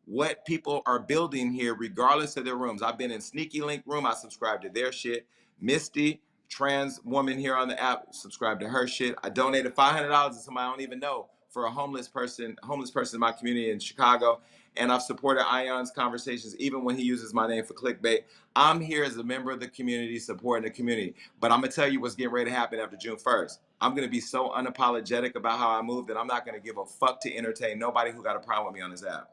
what people are building here, regardless of their rooms. I've been in Sneaky Link room. I subscribe to their shit. Misty, trans woman here on the app, subscribe to her shit. I donated $500 to somebody I don't even know for a homeless person in my community in Chicago. And I've supported Ion's conversations, even when he uses my name for clickbait. I'm here as a member of the community, supporting the community. But I'm gonna tell you what's getting ready to happen after June 1st. I'm gonna be so unapologetic about how I move that I'm not gonna give a fuck to entertain nobody who got a problem with me on this app.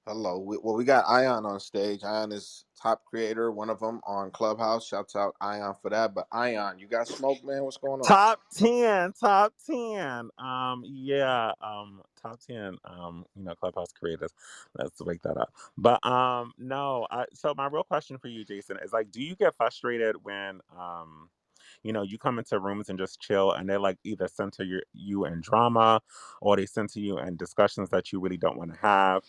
Hello. Well, we got Ion on stage. Ion is top creator, one of them on Clubhouse. Shouts out Ion for that. But Ion, you got smoke, man? What's going on? Top 10, top 10. Yeah, top 10, Clubhouse creators. Let's wake that up. But no, so my real question for you, Jason, is like, do you get frustrated when you come into rooms and just chill and they like either center you in drama or they center you in discussions that you really don't want to have?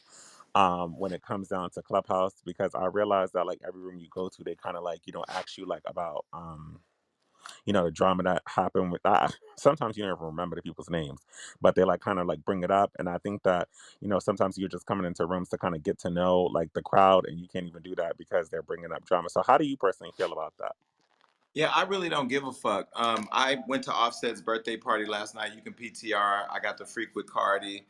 When it comes down to Clubhouse, because I realize that like every room you go to, they kind of like, ask you like about the drama that happened with that. Sometimes you never remember the people's names, but they like kind of like bring it up. And I think that, sometimes you're just coming into rooms to kind of get to know like the crowd and you can't even do that because they're bringing up drama. So how do you personally feel about that? Yeah, I really don't give a fuck. I went to Offset's birthday party last night. You can PTR. I got the freak with Cardi.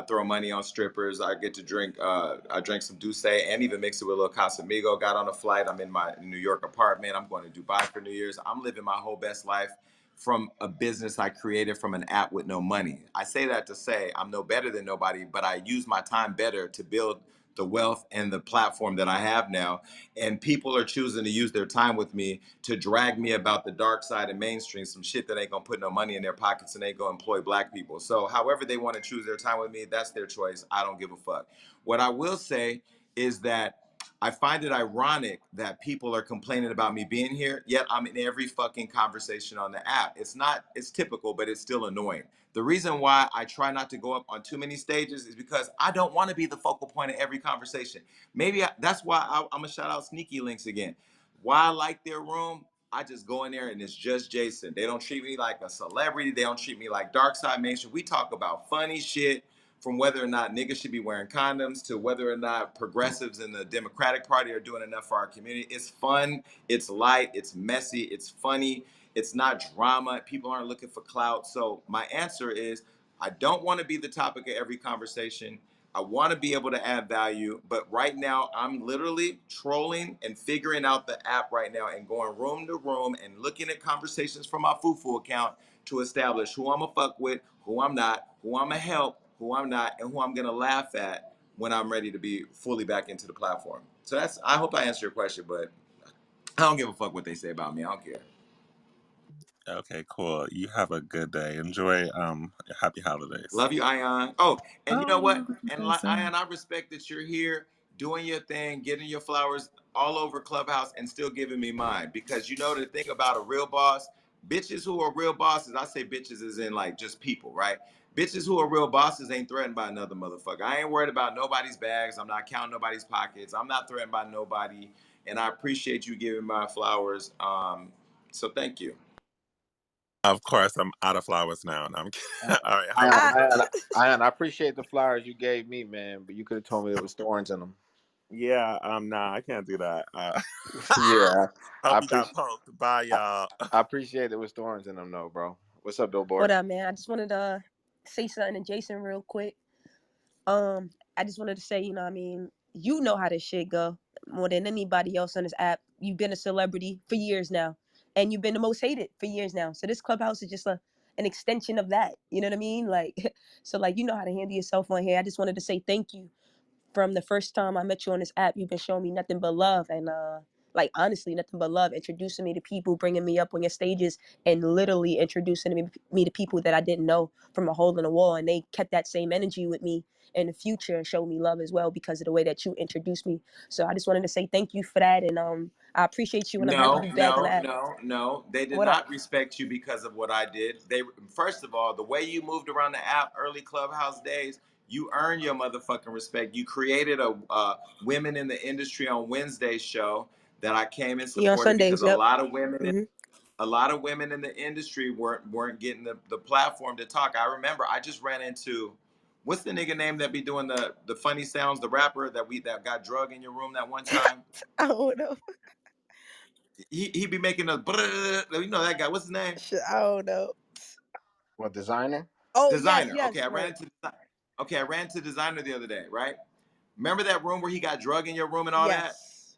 Throw money on strippers. I get to drink. I drank some Douce and even mix it with a little Casamigo. Got on a flight. I'm in my New York apartment. I'm going to Dubai for New Year's. I'm living my whole best life from a business I created from an app with no money. I say that to say I'm no better than nobody, but I use my time better to build the wealth and the platform that I have now. And people are choosing to use their time with me to drag me about the dark side of mainstream, some shit that ain't gonna put no money in their pockets and ain't gonna employ black people. So however they want to choose their time with me, that's their choice. I don't give a fuck. What I will say is that I find it ironic that people are complaining about me being here, yet I'm in every fucking conversation on the app. It's typical, but it's still annoying. The reason why I try not to go up on too many stages is because I don't want to be the focal point of every conversation. That's why I'm gonna shout out Sneaky Links again. Why I like their room, I just go in there and it's just Jason. They don't treat me like a celebrity. They don't treat me like Dark Side Mainstream. We talk about funny shit, from whether or not niggas should be wearing condoms to whether or not progressives in the Democratic Party are doing enough for our community. It's fun, it's light, it's messy, it's funny, it's not drama. People aren't looking for clout. So my answer is I don't want to be the topic of every conversation. I want to be able to add value, but right now I'm literally trolling and figuring out the app right now and going room to room and looking at conversations from my Fufu account to establish who I'm a fuck with, who I'm not, who I'm a help, who I'm not, and who I'm gonna laugh at when I'm ready to be fully back into the platform. So I hope I answered your question, but I don't give a fuck what they say about me. I don't care. Okay, cool. You have a good day. Enjoy. Happy holidays. Love you, Ion. Oh, and you know Oh, what? And Ion, I respect that you're here doing your thing, getting your flowers all over Clubhouse and still giving me mine. Because you know the thing about a real boss, bitches who are real bosses, I say bitches as in like just people, right? Bitches who are real bosses ain't threatened by another motherfucker. I ain't worried about nobody's bags. I'm not counting nobody's pockets. I'm not threatened by nobody. And I appreciate you giving my flowers. So thank you. of course, I'm out of flowers now. No, I'm kidding. Uh, All right, have a Ion, good I day. Ion, I appreciate the flowers you gave me, man, but you could have told me there was thorns in them. Yeah, nah, I can't do that. Yeah, I Hope you got appreciate. poked. Bye, y'all. I appreciate there was thorns in them, though, bro. What's up, What Billboard? up, man? I just wanted to say something to Jason real quick. I just wanted to say, you know how this shit go more than anybody else on this app. You've been a celebrity for years now, and you've been the most hated for years now. So this clubhouse is just an extension of that. You know what I mean? Like, so like you know how to handle yourself on here. I just wanted to say thank you from the first time I met you on this app. You've been showing me nothing but love and like honestly nothing but love, introducing me to people, bringing me up on your stages, and literally introducing me to people that I didn't know from a hole in the wall, and they kept that same energy with me in the future and showed me love as well because of the way that you introduced me. So I just wanted to say thank you for that, and I appreciate you, and I'm happy to No, be back on the no, app. no, no. They did What up? not respect you because of what I did. They first of all, the way you moved around the app early Clubhouse days, you earned your motherfucking respect. You created a women in the industry on Wednesday show that I came and Yeah, on supported because Sundays. Yep. Hmm. a lot of women in the industry weren't getting the platform to talk. I remember I just ran into what's the nigga name that be doing the funny sounds, the rapper that got drug in your room that one time. I don't know. He be making a you know that guy. What's his name? Shit, I don't know. What, designer? Oh yes, Designer. Okay, yes, right. I ran to Designer the other day, right? Remember that room where he got drug in your room and all that? Yes.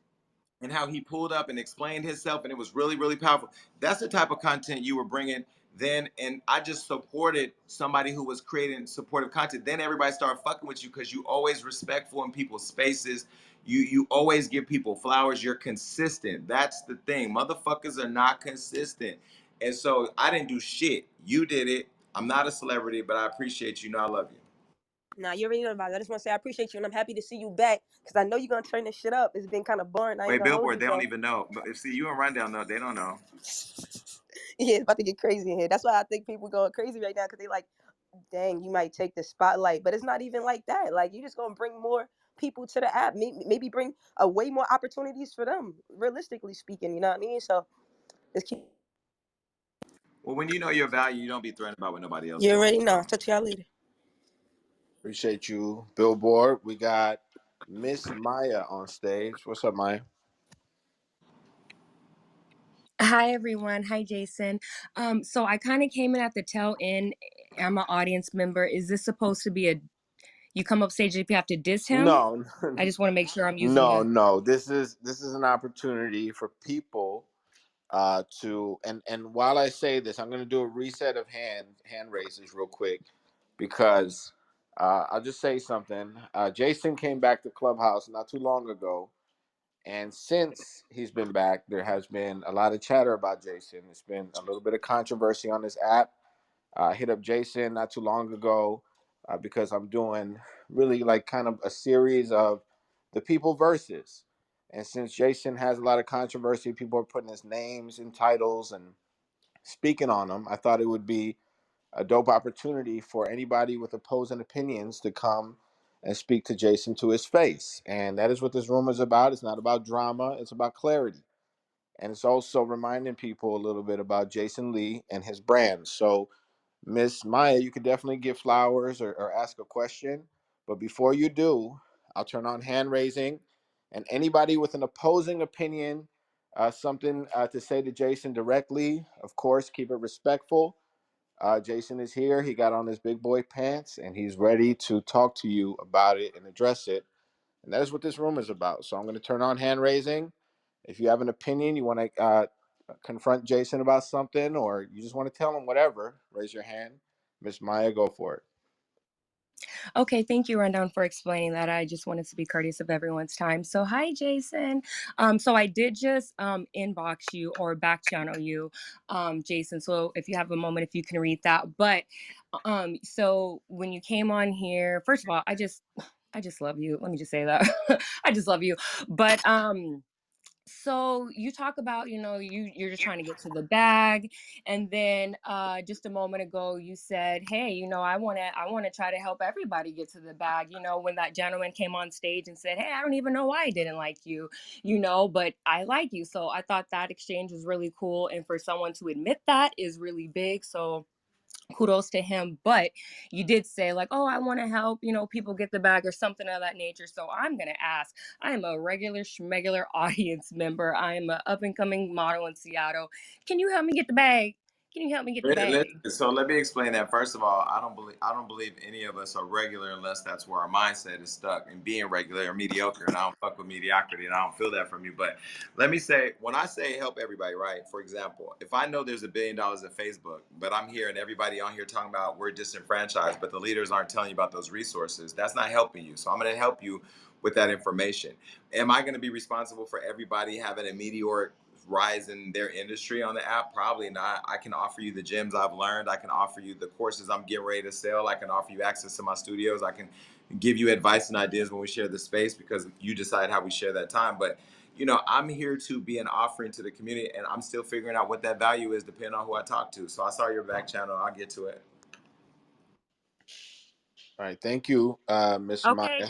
And how he pulled up and explained himself, and it was really, really powerful. That's the type of content you were bringing then, and I just supported somebody who was creating supportive content. Then everybody started fucking with you because you always respectful in people's spaces. You always give people flowers. You're consistent. That's the thing. Motherfuckers are not consistent, and so I didn't do shit. You did it. I'm not a celebrity, but I appreciate you. Know I love you. Nah, you already know about it. I just want to say I appreciate you, and I'm happy to see you back because I know you're gonna turn this shit up. It's been kind of boring. I ain't Wait, gonna hold Billboard, you, they don't so even know. But if see you and Rundown know, they don't know. yeah, it's about to get crazy in here. That's why I think people going crazy right now because they like, dang, you might take the spotlight, but it's not even like that. Like you just gonna bring more people to the app, maybe bring a way more opportunities for them, realistically speaking. You know what I mean? So let's keep. Well, when you know your value, you don't be threatened about what nobody else You doing. already know. So Talk to y'all later. Appreciate you, Billboard. We got Miss Maya on stage. What's up, Maya? Hi everyone. Hi Jason. So I kind of came in at the tail end. I'm an audience member. Is this supposed to be a you come up stage if you have to diss him? No, I just want to make sure I'm using no, the no. This is an opportunity for people to and while I say this, I'm going to do a reset of hand raises real quick because I'll just say something. Jason came back to Clubhouse not too long ago, and since he's been back, there has been a lot of chatter about Jason. It's been a little bit of controversy on this app. I hit up Jason not too long ago because I'm doing really like kind of a series of the people versus. And since Jason has a lot of controversy, people are putting his names and titles and speaking on him. I thought it would be a dope opportunity for anybody with opposing opinions to come and speak to Jason to his face. And that is what this room is about. It's not about drama, it's about clarity. And it's also reminding people a little bit about Jason Lee and his brand. So, Miss Maya, you could definitely give flowers or ask a question. But before you do, I'll turn on hand raising. And anybody with an opposing opinion, something to say to Jason directly, of course, keep it respectful. Jason is here. He got on his big boy pants and he's ready to talk to you about it and address it. And that is what this room is about. So I'm going to turn on hand raising. If you have an opinion, you want to confront Jason about something, or you just want to tell him whatever, raise your hand. Miss Maya, go for it. Okay, thank you, Rundown, for explaining that. I just wanted to be courteous of everyone's time. So, hi, Jason. So I did just inbox you or back channel you, Jason. So if you have a moment, if you can read that. But so when you came on here, first of all, I just love you. Let me just say that. I just love you. But so you talk about, you're just trying to get to the bag, and then just a moment ago you said, hey, I want to try to help everybody get to the bag. When that gentleman came on stage and said, hey, I don't even know why I didn't like you, but I like you. So I thought that exchange was really cool, and for someone to admit that is really big. So kudos to him. But you did say like, oh, I want to help people get the bag or something of that nature. So I'm gonna ask, I am a regular schmegular audience member. I am an up and coming model in Seattle. Can you help me get the bag? Can you help me get the Listen, bag? so let me explain that. First of all, I don't believe any of us are regular unless that's where our mindset is stuck in being regular or mediocre. And I don't fuck with mediocrity, and I don't feel that from you. But let me say, when I say help everybody, right? For example, if I know there's $1 billion in Facebook, but I'm here and everybody on here talking about we're disenfranchised, but the leaders aren't telling you about those resources, that's not helping you. So I'm going to help you with that information. Am I going to be responsible for everybody having a meteoric rise in their industry on the app? Probably not. I can offer you the gems I've learned. I can offer you the courses I'm getting ready to sell. I can offer you access to my studios. I can give you advice and ideas when we share the space because you decide how we share that time. But I'm here to be an offering to the community, and I'm still figuring out what that value is depending on who I talk to. So I saw your back channel. I'll get to it. All right, thank you, Miss Okay. Maya.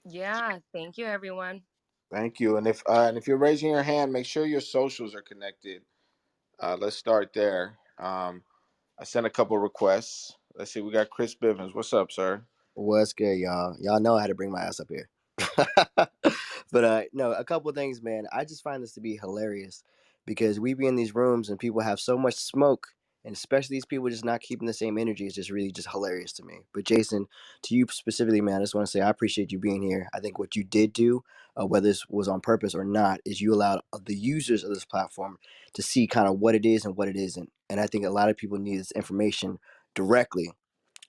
Yeah, thank you, everyone. Thank you. And if you're raising your hand, make sure your socials are connected. Let's start there. I sent a couple requests. Let's see. We got Chris Bivens. What's up, sir? What's good, y'all? Y'all know I had to bring my ass up here. But no, a couple of things, man. I just find this to be hilarious because we be in these rooms and people have so much smoke, and especially these people just not keeping the same energy is just really just hilarious to me. But Jason, to you specifically, man, I just want to say I appreciate you being here. I think what you did do, whether this was on purpose or not, is you allowed the users of this platform to see kind of what it is and what it isn't. And I think a lot of people need this information directly,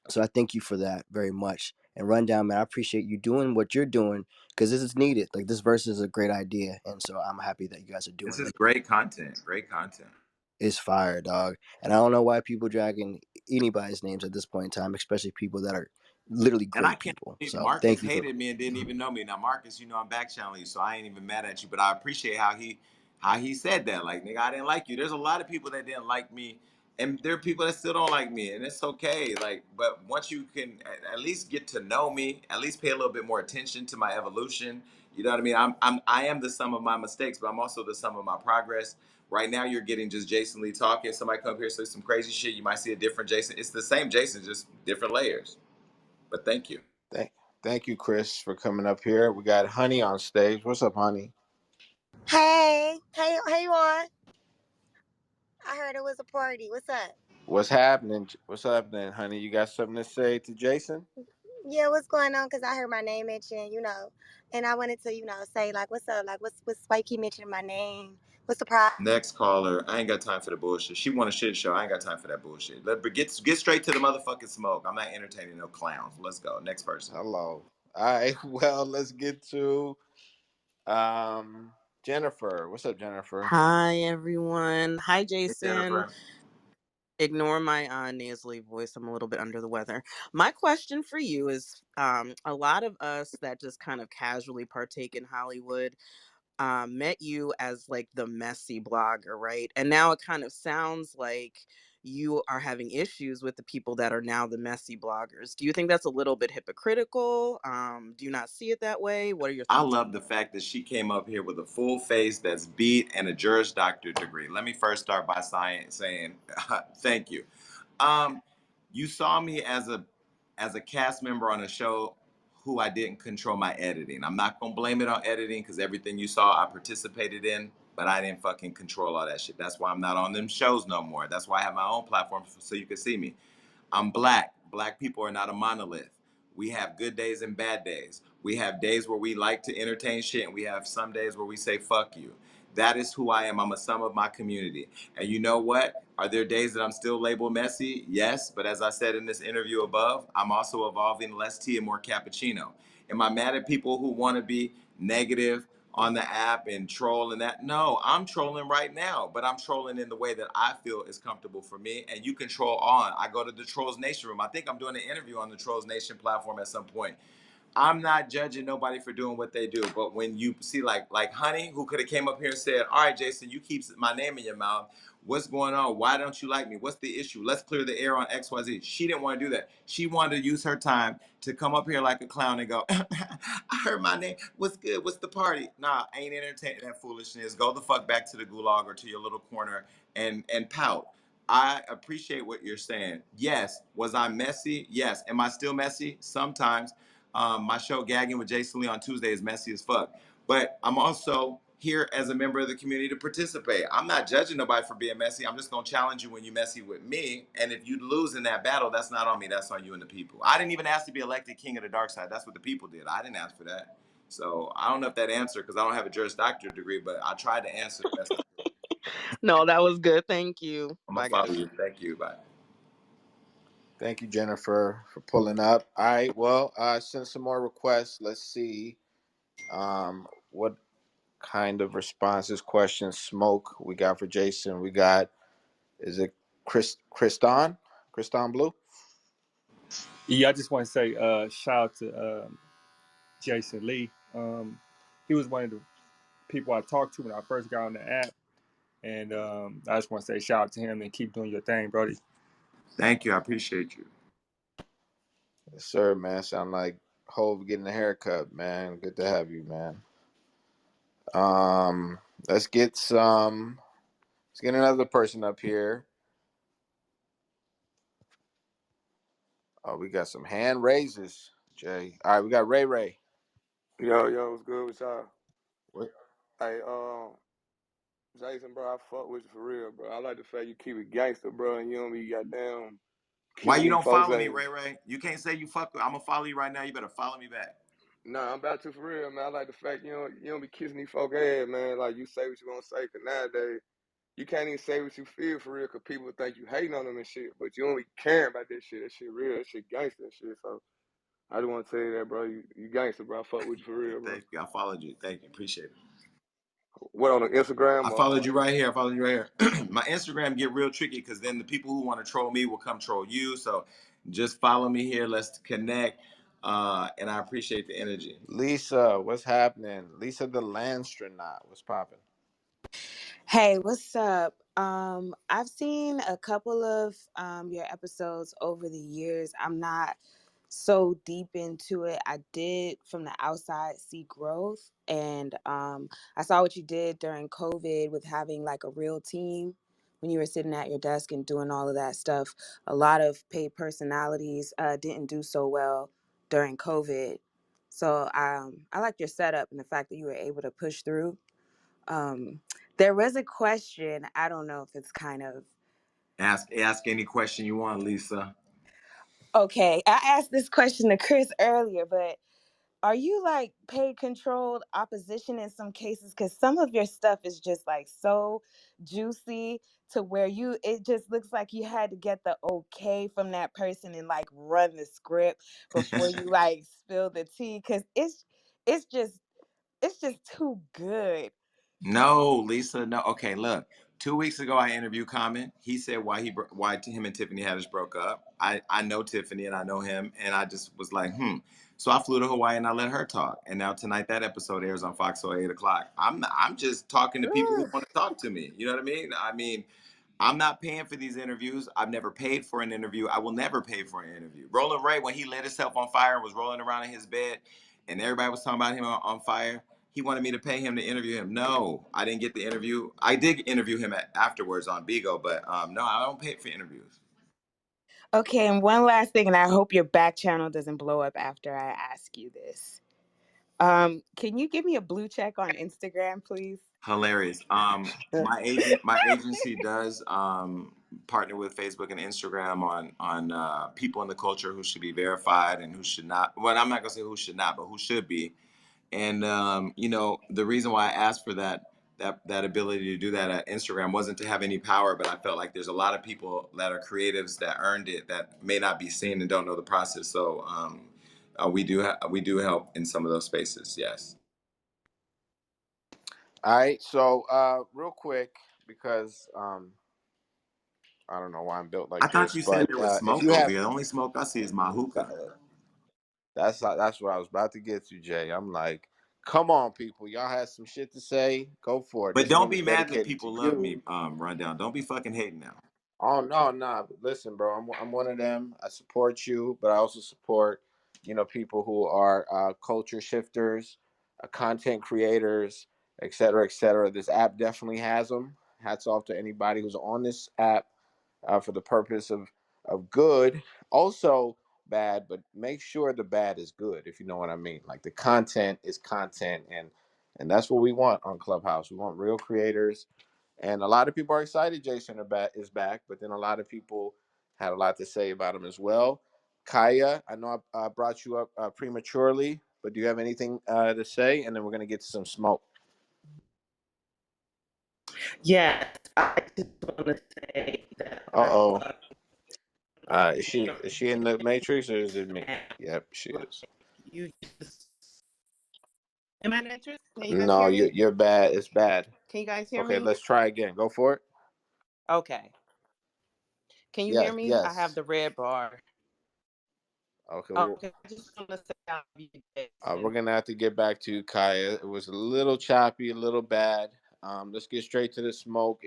so I thank you for that very much. And Rundown, man, I appreciate you doing what you're doing because this is needed. Like this verse is a great idea, and so I'm happy that you guys are This doing is it. great content. Great content. It's fire, dog. And I don't know why people dragging anybody's names at this point in time, especially people that are literally And I great can't people. believe So Marcus thank you for. hated me and didn't even know me. Now, Marcus, I'm back channeling you, so I ain't even mad at you. But I appreciate how he said that. Like, nigga, I didn't like you. There's a lot of people that didn't like me, and there are people that still don't like me, and it's okay. Like, but once you can at least get to know me, at least pay a little bit more attention to my evolution. You know what I mean? I am the sum of my mistakes, but I'm also the sum of my progress. Right now, you're getting just Jason Lee talking. Somebody come here say some crazy shit. You might see a different Jason. It's the same Jason, just different layers. But thank you. Thank, thank you, Chris, for coming up here. We got Honey on stage. What's up, Honey? Hey, on. I heard it was a party. What's up? What's happening? What's happening, Honey? You got something to say to Jason? Yeah, what's going on? Cause I heard my name mentioned, and I wanted to, say like, what's up? Like, what's why you keep mentioning my name? What's the problem? Next caller. I ain't got time for the bullshit. She want a shit show. I ain't got time for that bullshit. Get straight to the motherfucking smoke. I'm not entertaining no clowns. Let's go. Next person. Hello. All right. Well, let's get to Jennifer. What's up, Jennifer? Hi everyone. Hi Hey, Jason. Jennifer. Ignore my nasally voice. I'm a little bit under the weather. My question for you is a lot of us that just kind of casually partake in Hollywood met you as like the messy blogger, right? And now it kind of sounds like you are having issues with the people that are now the messy bloggers. Do you think that's a little bit hypocritical? Do you not see it that way? What are your I thoughts? love the fact that she came up here with a full face that's beat and a Juris Doctor degree. Let me first start by saying thank you. Um, you saw me as a cast member on a show who I didn't control my editing. I'm not gonna blame it on editing because everything you saw I participated in, but I didn't fucking control all that shit. That's why I'm not on them shows no more. That's why I have my own platform so you can see me. I'm black. Black people are not a monolith. We have good days and bad days. We have days where we like to entertain shit, and we have some days where we say fuck you. That is who I am. I'm a sum of my community. And you know what? Are there days that I'm still labeled messy? Yes. But as I said in this interview above, I'm also evolving less tea and more cappuccino. Am I mad at people who want to be negative on the app and troll and that? No, I'm trolling right now, but I'm trolling in the way that I feel is comfortable for me. And you can troll on. I go to the Trolls Nation room. I think I'm doing an interview on the Trolls Nation platform at some point. I'm not judging nobody for doing what they do, but when you see like Honey, who could have came up here and said, "All right, Jason, you keep my name in your mouth. What's going on? Why don't you like me? What's the issue? Let's clear the air on XYZ." She didn't want to do that. She wanted to use her time to come up here like a clown and go, "I heard my name. What's good? What's the party?" Nah, I ain't entertaining that foolishness. Go the fuck back to the gulag or to your little corner and pout. I appreciate what you're saying. Yes. Was I messy? Yes. Am I still messy? Sometimes. My show Gagging with Jason Lee on Tuesday is messy as fuck. But I'm also here as a member of the community to participate. I'm not judging nobody for being messy. I'm just gonna challenge you when you messy with me. And if you lose in that battle, that's not on me. That's on you and the people. I didn't even ask to be elected king of the dark side. That's what the people did. I didn't ask for that. So I don't know if that answered because I don't have a Juris Doctorate degree, but I tried to answer the best I could. No, that was good. Thank you. I'm gonna Bye follow guys. you. Thank you. Bye. Thank you, Jennifer, for pulling up. All right. Well, send some more requests. Let's see what kind of responses, questions, smoke we got for Jason. We got, is it Kriston Blue? Yeah, I just want to say shout out to Jason Lee. He was one of the people I talked to when I first got on the app, and I just want to say shout out to him and keep doing your thing, Brody. Thank you. I appreciate you. Yes, sir, man. Sound like Hove getting a haircut, man. Good to have you, man. Um, let's get some. Let's get another person up here. Oh, we got some hand raises, Jay. All right, we got Ray Ray. Yo, what's good with y'all? What? Hey, Jason, bro, I fuck with you for real, bro. I like the fact you keep it gangster, bro, and you don't be goddamn Why kissing you these don't folks follow me, ass. Ray Ray? You can't say you fuck with. I'm gonna follow you right now. You better follow me back. Nah, I'm about to for real, man. I like the fact you don't be kissing these folk ass, man. Like you say what you gonna say, 'cause nowadays you can't even say what you feel for real, 'cause people think you hating on them and shit, but you don't be caring about that shit. That shit real. That shit gangster and shit. So I just want to tell you that, bro. You gangster, bro. I fuck with you for real, bro. Thank you. I followed you. Thank you. Appreciate it. What on the I Instagram followed or? you right here. I followed you right here. My Instagram get real tricky because then the people who want to troll me will come troll you. So just follow me here. Let's connect. And I appreciate the energy. Lisa, what's happening? Lisa the Landstronaut. What's popping? Hey, what's up? I've seen a couple of your episodes over the years. I'm not so deep into it. I did from the outside see growth, and I saw what you did during COVID with having like a real team when you were sitting at your desk and doing all of that stuff. A lot of paid personalities didn't do so well during COVID. So I like your setup and the fact that you were able to push through. um, there was a question. I don't know if it's kind of Ask any question you want, Lisa. okay. I asked this question to Chris earlier, but are you like paid controlled opposition in some cases? Because some of your stuff is just like so juicy to where it just looks like you had to get the okay from that person and like run the script before you like spill the tea. Because it's just it's just too good. No, Lisa. No. Okay, look. 2 weeks ago, I interviewed Common. He said why him and Tiffany Haddish broke up. I know Tiffany and I know him, and I just was like, hmm. So I flew to Hawaii and I let her talk. And now tonight that episode airs on Fox at 8 o'clock. I'm just talking to people who want to talk to me. You know what I mean? I mean, I'm not paying for these interviews. I've never paid for an interview. I will never pay for an interview. Roland Ray, when he lit himself on fire and was rolling around in his bed, and everybody was talking about him on fire, he wanted me to pay him to interview him. No, I didn't get the interview. I did interview him afterwards on Bigo, but no, I don't pay for interviews. Okay, and one last thing, and I hope your back channel doesn't blow up after I ask you this. Can you give me a blue check on Instagram, please? Hilarious. My agency does partner with Facebook and Instagram on people in the culture who should be verified and who should not. Well, I'm not gonna say who should not, but who should be. And the reason why I asked for that ability to do that at Instagram wasn't to have any power, but I felt like there's a lot of people that are creatives that earned it that may not be seen and don't know the process. So we do help in some of those spaces. Yes. All right, so real quick, because I don't know why I'm built I like thought this, you said but there was if smoke you over have, here. The only smoke I see is my hookah. that's what I was about to get to, Jay. I'm like, come on, people, y'all have some shit to say, go for it. But This don't room be is mad that dedicated to people love you. me, Rundown. Don't be fucking hating now. Oh no, no. Listen, bro, I'm one of them. I support you, but I also support, people who are culture shifters, content creators, et cetera, et cetera. This app definitely has them. Hats off to anybody who's on this app for the purpose of good. Also bad, but make sure the bad is good, if you know what I mean. Like the content is content, and that's what we want on Clubhouse. We want real creators, and a lot of people are excited Jason is back, but then a lot of people had a lot to say about him as well. Kaya, I know I brought you up prematurely, but do you have anything to say? And then we're going to get to some smoke. Yes, I just want to say that I Uh-oh. love Is you. she in the Matrix or is it me? Yep, she is. You just, am I in the Matrix? Can you guys No, hear me? you're bad. It's bad. Can you guys hear Okay, me? let's try again. Go for it. Okay. Can you hear Yes, me? I have yes. the red bar. Okay, Okay, I just want to say I love you, we're Jason. gonna have to get back to Kaya. It was a little choppy, a little bad. Let's get straight to the smoke.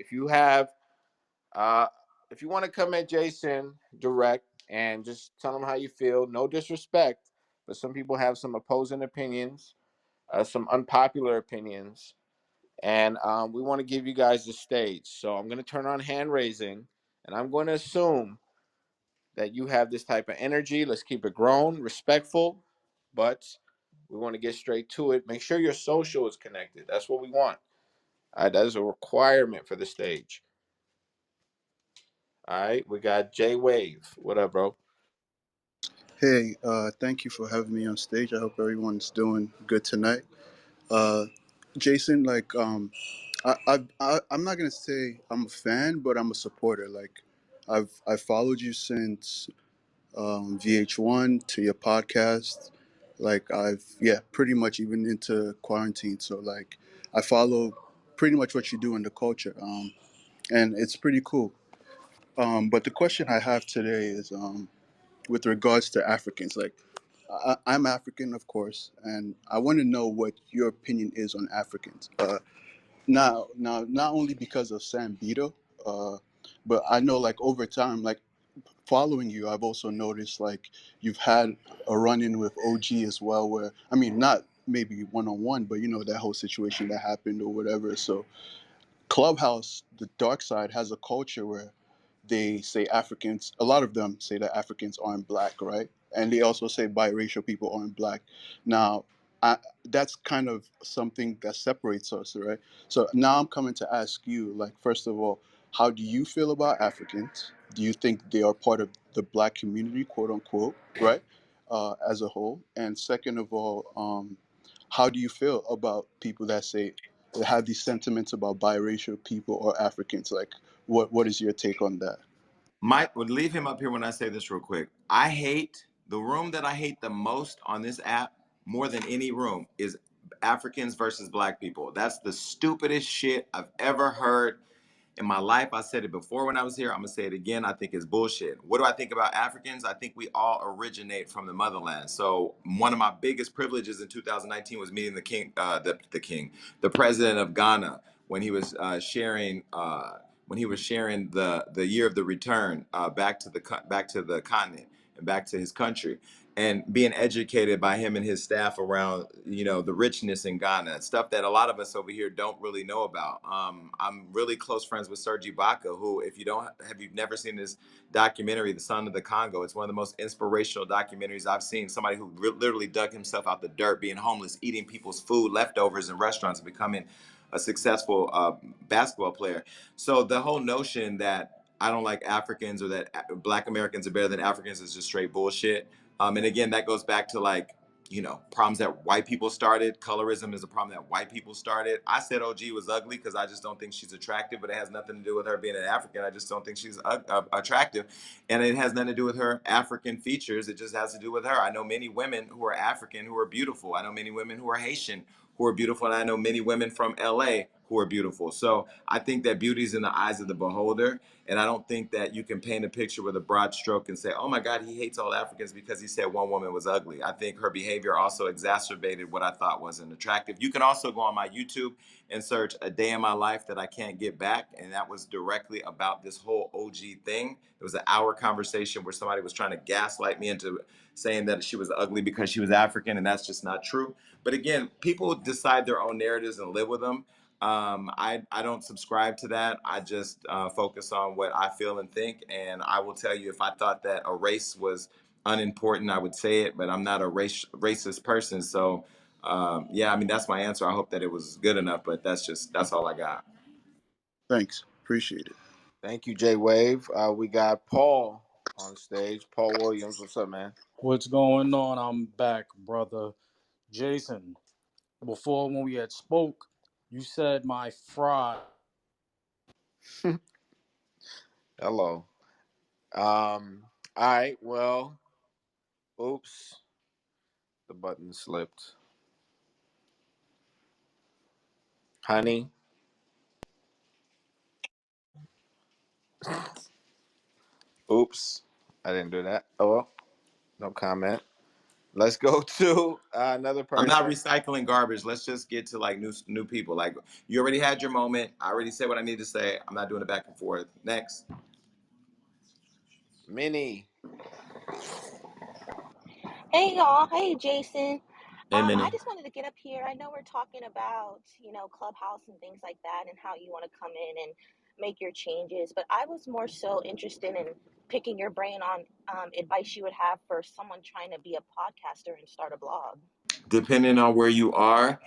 Uh, if you want to come at Jason direct and just tell him how you feel, no disrespect, but some people have some opposing opinions, some unpopular opinions. And we want to give you guys the stage. So I'm going to turn on hand raising, and I'm going to assume that you have this type of energy. Let's keep it grown, respectful, but we want to get straight to it. Make sure your social is connected. That's what we want. All right, that is a requirement for the stage. All right, we got J Wave. What up, bro? Hey, thank you for having me on stage. I hope everyone's doing good tonight. Uh, Jason, like, I'm not gonna say I'm a fan, but I'm a supporter. Like, I've followed you since VH1 to your podcast. Like, yeah, pretty much even into quarantine. So, like, I follow pretty much what you do in the culture, and it's pretty cool. But the question I have today is, with regards to Africans, like. I'm African, of course, and I want to know what your opinion is on Africans. Now, not only because of Sam Bito, but I know, like, over time, like, following you, I've also noticed, like, you've had a run-in with OG as well, where, I mean, not maybe one-on-one, but, that whole situation that happened or whatever. So Clubhouse, the dark side, has a culture where they say Africans, a lot of them say that Africans aren't black, right? And they also say biracial people aren't black. Now, that's kind of something that separates us, right? So now I'm coming to ask you, like, first of all, how do you feel about Africans? Do you think they are part of the black community, quote unquote, right? As a whole? And second of all, how do you feel about people that say, have these sentiments about biracial people or Africans? Like, what is your take on that? Mike would leave him up here when I say this real quick. I hate the room that I hate the most on this app more than any room is Africans versus black people. That's the stupidest shit I've ever heard in my life. I said it before when I was here. I'm gonna say it again. I think it's bullshit. What do I think about Africans? I think we all originate from the motherland. So one of my biggest privileges in 2019 was meeting the king, the president of Ghana when he was sharing. When he was sharing the year of the return back to the continent and back to his country, and being educated by him and his staff around the richness in Ghana, stuff that a lot of us over here don't really know about. I'm really close friends with Serge Ibaka, who, if you've never seen this documentary, The Son of the Congo, it's one of the most inspirational documentaries I've seen. Somebody who literally dug himself out the dirt, being homeless, eating people's food, leftovers in restaurants, and becoming a successful basketball player. So the whole notion that I don't like Africans or that Black Americans are better than Africans is just straight bullshit. And again, that goes back to, like, problems that white people started. Colorism is a problem that white people started. I said OG was ugly because I just don't think she's attractive, but it has nothing to do with her being an African. I just don't think she's attractive. And it has nothing to do with her African features. It just has to do with her. I know many women who are African who are beautiful. I know many women who are Haitian who are beautiful. And I know many women from LA who are beautiful. So I think that beauty is in the eyes of the beholder. And I don't think that you can paint a picture with a broad stroke and say, oh my God, he hates all Africans because he said one woman was ugly. I think her behavior also exacerbated what I thought wasn't attractive. You can also go on my YouTube and search A Day in My Life That I Can't Get Back. And that was directly about this whole OG thing. It was an hour conversation where somebody was trying to gaslight me into saying that she was ugly because she was African. And that's just not true. But again, people decide their own narratives and live with them. I don't subscribe to that. I just focus on what I feel and think. And I will tell you, if I thought that a race was unimportant, I would say it, but I'm not a racist person. So, yeah, I mean, that's my answer. I hope that it was good enough, but that's all I got. Thanks, appreciate it. Thank you, J Wave. We got Paul on stage. Paul Williams. What's up, man? What's going on? I'm back, brother. Jason, before when we had spoke, you said my fry. Hello. All right. Well, oops, the button slipped. Honey. Oops, I didn't do that. Oh well, no comment. Let's go to another I'm not person. recycling garbage. Let's just get to like new people. Like, you already had your moment. I already said what I need to say. I'm not doing it back and forth. Next. Minnie. Hey y'all, hey Jason. Hey, I Minnie. just wanted to get up here. I know we're talking about, Clubhouse and things like that and how you want to come in and make your changes, but I was more so interested in picking your brain on advice you would have for someone trying to be a podcaster and start a blog. Depending on where you are,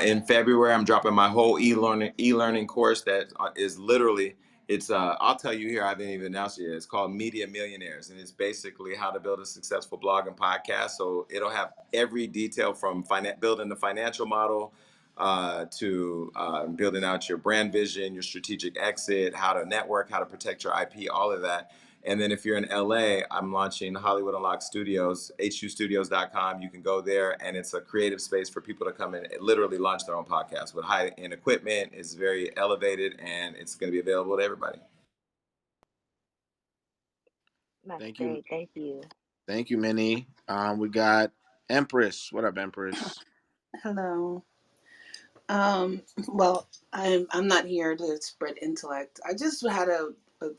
in February I'm dropping my whole e-learning course that is literally, it's I'll tell you here, I haven't even announced it yet. It's called Media Millionaires, and it's basically how to build a successful blog and podcast. So it'll have every detail from building the financial model, to building out your brand vision, your strategic exit, how to network, how to protect your IP, all of that. And then if you're in LA, I'm launching Hollywood Unlocked Studios, hustudios.com. You can go there, and it's a creative space for people to come in and literally launch their own podcast with high-end equipment. It's very elevated, and it's going to be available to everybody. That's Thank you. great. Thank you. Thank you, Minnie. We got Empress. What up, Empress? Hello. Well, I'm not here to spread intellect. I just had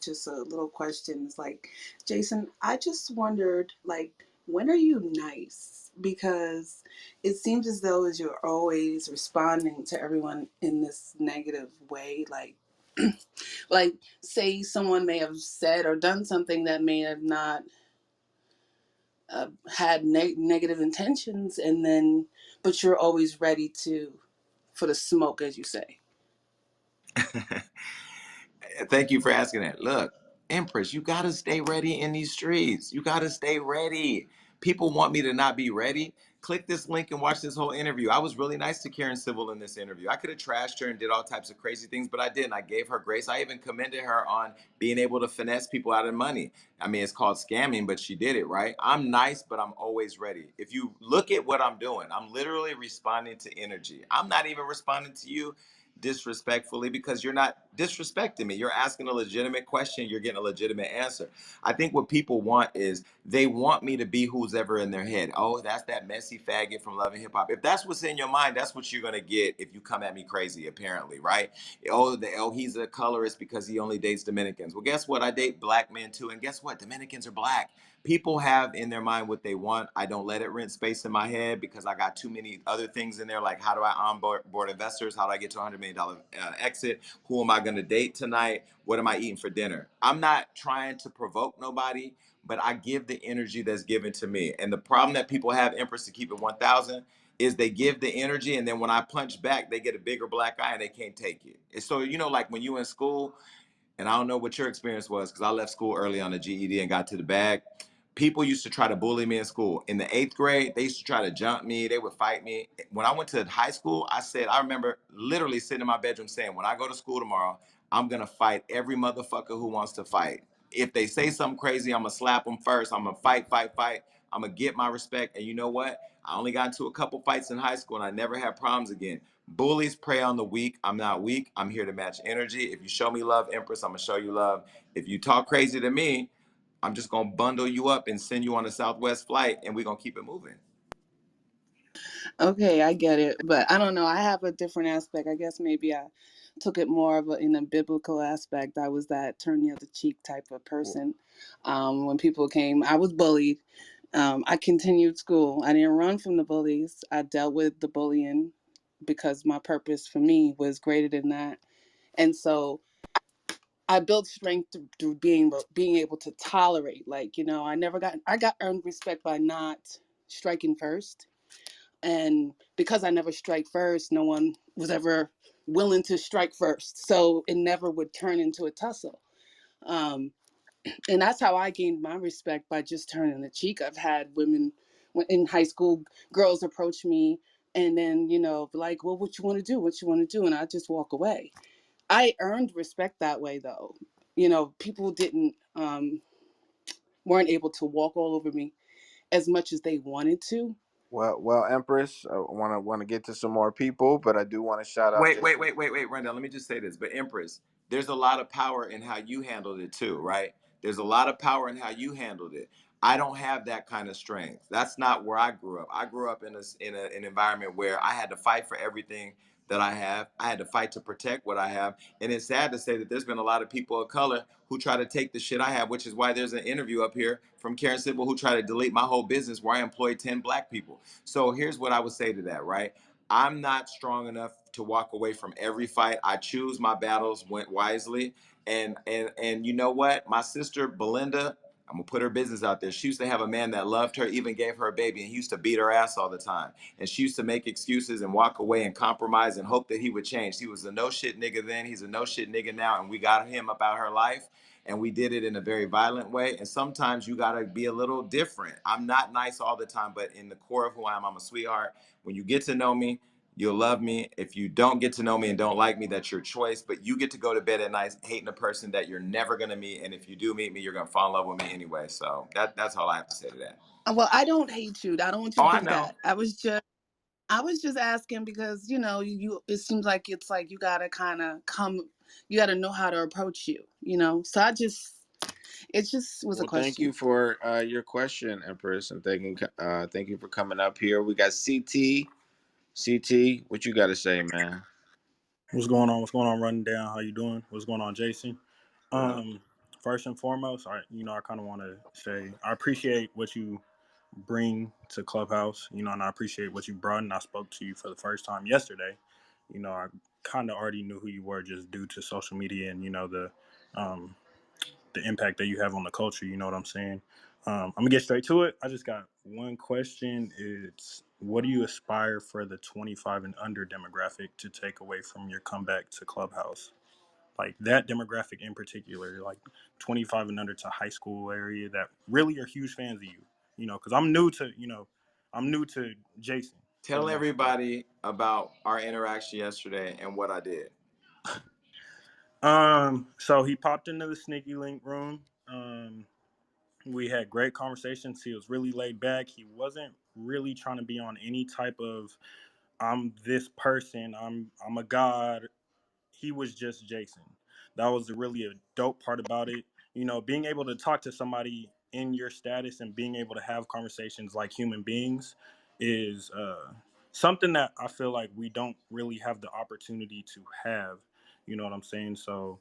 just a little question. It's like, Jason, I just wondered, like, when are you nice? Because it seems as though as you're always responding to everyone in this negative way, like say someone may have said or done something that may have not had negative intentions, and then but you're always ready to for the smoke, as you say. Thank you for asking that. Look, Empress, you got to stay ready in these streets. You got to stay ready. People want me to not be ready. Click this link and watch this whole interview. I was really nice to Karen Civil in this interview. I could have trashed her and did all types of crazy things, but I didn't. I gave her grace. I even commended her on being able to finesse people out of money. I mean, it's called scamming, but she did it, right? I'm nice, but I'm always ready. If you look at what I'm doing, I'm literally responding to energy. I'm not even responding to you disrespectfully, because you're not disrespecting me. You're asking a legitimate question, you're getting a legitimate answer. I think what people want is they want me to be who's ever in their head. Oh, that's that messy faggot from Love and Hip Hop. If that's what's in your mind, that's what you're gonna get if you come at me crazy, apparently, right? Oh, he's a colorist because he only dates Dominicans. Well, guess what? I date black men too, and guess what? Dominicans are black. People have in their mind what they want. I don't let it rent space in my head because I got too many other things in there, like how do I onboard investors? How do I get to $100 million exit? Who am I going to date tonight? What am I eating for dinner? I'm not trying to provoke nobody, but I give the energy that's given to me. And the problem that people have, Empress, to keep it 1,000, is they give the energy, and then when I punch back, they get a bigger black eye and they can't take it. And so, like when you in school, and I don't know what your experience was because I left school early on the GED and got to the bag. People used to try to bully me in school. In the 8th grade, they used to try to jump me. They would fight me. When I went to high school, I remember literally sitting in my bedroom saying, when I go to school tomorrow, I'm going to fight every motherfucker who wants to fight. If they say something crazy, I'm going to slap them first. I'm going to fight, fight, fight. I'm going to get my respect. And you know what? I only got into a couple fights in high school and I never had problems again. Bullies prey on the weak. I'm not weak. I'm here to match energy. If you show me love, Empress, I'm going to show you love. If you talk crazy to me, I'm just going to bundle you up and send you on a Southwest flight, and we're going to keep it moving. Okay, I get it, but I don't know. I have a different aspect. I guess maybe I took it more of in a biblical aspect. I was that turn the other cheek type of person. When people came, I was bullied. I continued school. I didn't run from the bullies. I dealt with the bullying because my purpose for me was greater than that. And so I built strength through being able to tolerate. I got earned respect by not striking first, and because I never strike first, no one was ever willing to strike first, so it never would turn into a tussle. Um, and that's how I gained my respect, by just turning the cheek. I've had women in high school, girls approach me and then be like, well, what you want to do, and I just walk away. I earned respect that way, though. People didn't weren't able to walk all over me as much as they wanted to. Well, Empress, I want to get to some more people, but I do want to shout out just. Wait, Randall. Let me just say this. But Empress, there's a lot of power in how you handled it too, right? There's a lot of power in how you handled it. I don't have that kind of strength. That's not where I grew up. I grew up in an environment where I had to fight for everything that I have. I had to fight to protect what I have. And it's sad to say that there's been a lot of people of color who try to take the shit I have, which is why there's an interview up here from Karen Civil who tried to delete my whole business where I employ 10 black people. So here's what I would say to that, right? I'm not strong enough to walk away from every fight. I choose my battles went wisely. And you know what? My sister Belinda, I'm gonna put her business out there. She used to have a man that loved her, even gave her a baby, and he used to beat her ass all the time. And she used to make excuses and walk away and compromise and hope that he would change. He was a no shit nigga then, he's a no shit nigga now, and we got him about her life. And we did it in a very violent way. And sometimes you gotta be a little different. I'm not nice all the time, but in the core of who I am, I'm a sweetheart. When you get to know me, you'll love me. If you don't get to know me and don't like me, that's your choice. But you get to go to bed at night hating a person that you're never gonna meet. And if you do meet me, you're gonna fall in love with me anyway. So that's all I have to say to that. Well, I don't hate you. I don't want you Oh, to I think know. that. I was just asking because you it seems like it's like you gotta kind of come, you gotta know how to approach you. So it just was a Well, thank you question. for your question, Empress, and thank you for coming up here. We got CT. CT, what you got to say, man? What's going on? What's going on? Running down. How you doing? What's going on, Jason? What up? First and foremost, I kind of want to say I appreciate what you bring to Clubhouse. And I appreciate what you brought. And I spoke to you for the first time yesterday. I kind of already knew who you were just due to social media and um, the impact that you have on the culture. You know what I'm saying? I'm gonna get straight to it. I just got one question. It's what do you aspire for the 25 and under demographic to take away from your comeback to Clubhouse? Like that demographic in particular, like 25 and under to high school area that really are huge fans of you. Because I'm new to Jason for the Tell most part. everybody about our interaction yesterday and what I did. So he popped into the sneaky link room. We had great conversations. He was really laid back. He wasn't really trying to be on any type of I'm this person. I'm a god. He was just Jason. That was really a dope part about it. Being able to talk to somebody in your status and being able to have conversations like human beings is something that I feel like we don't really have the opportunity to have. You know what I'm saying? So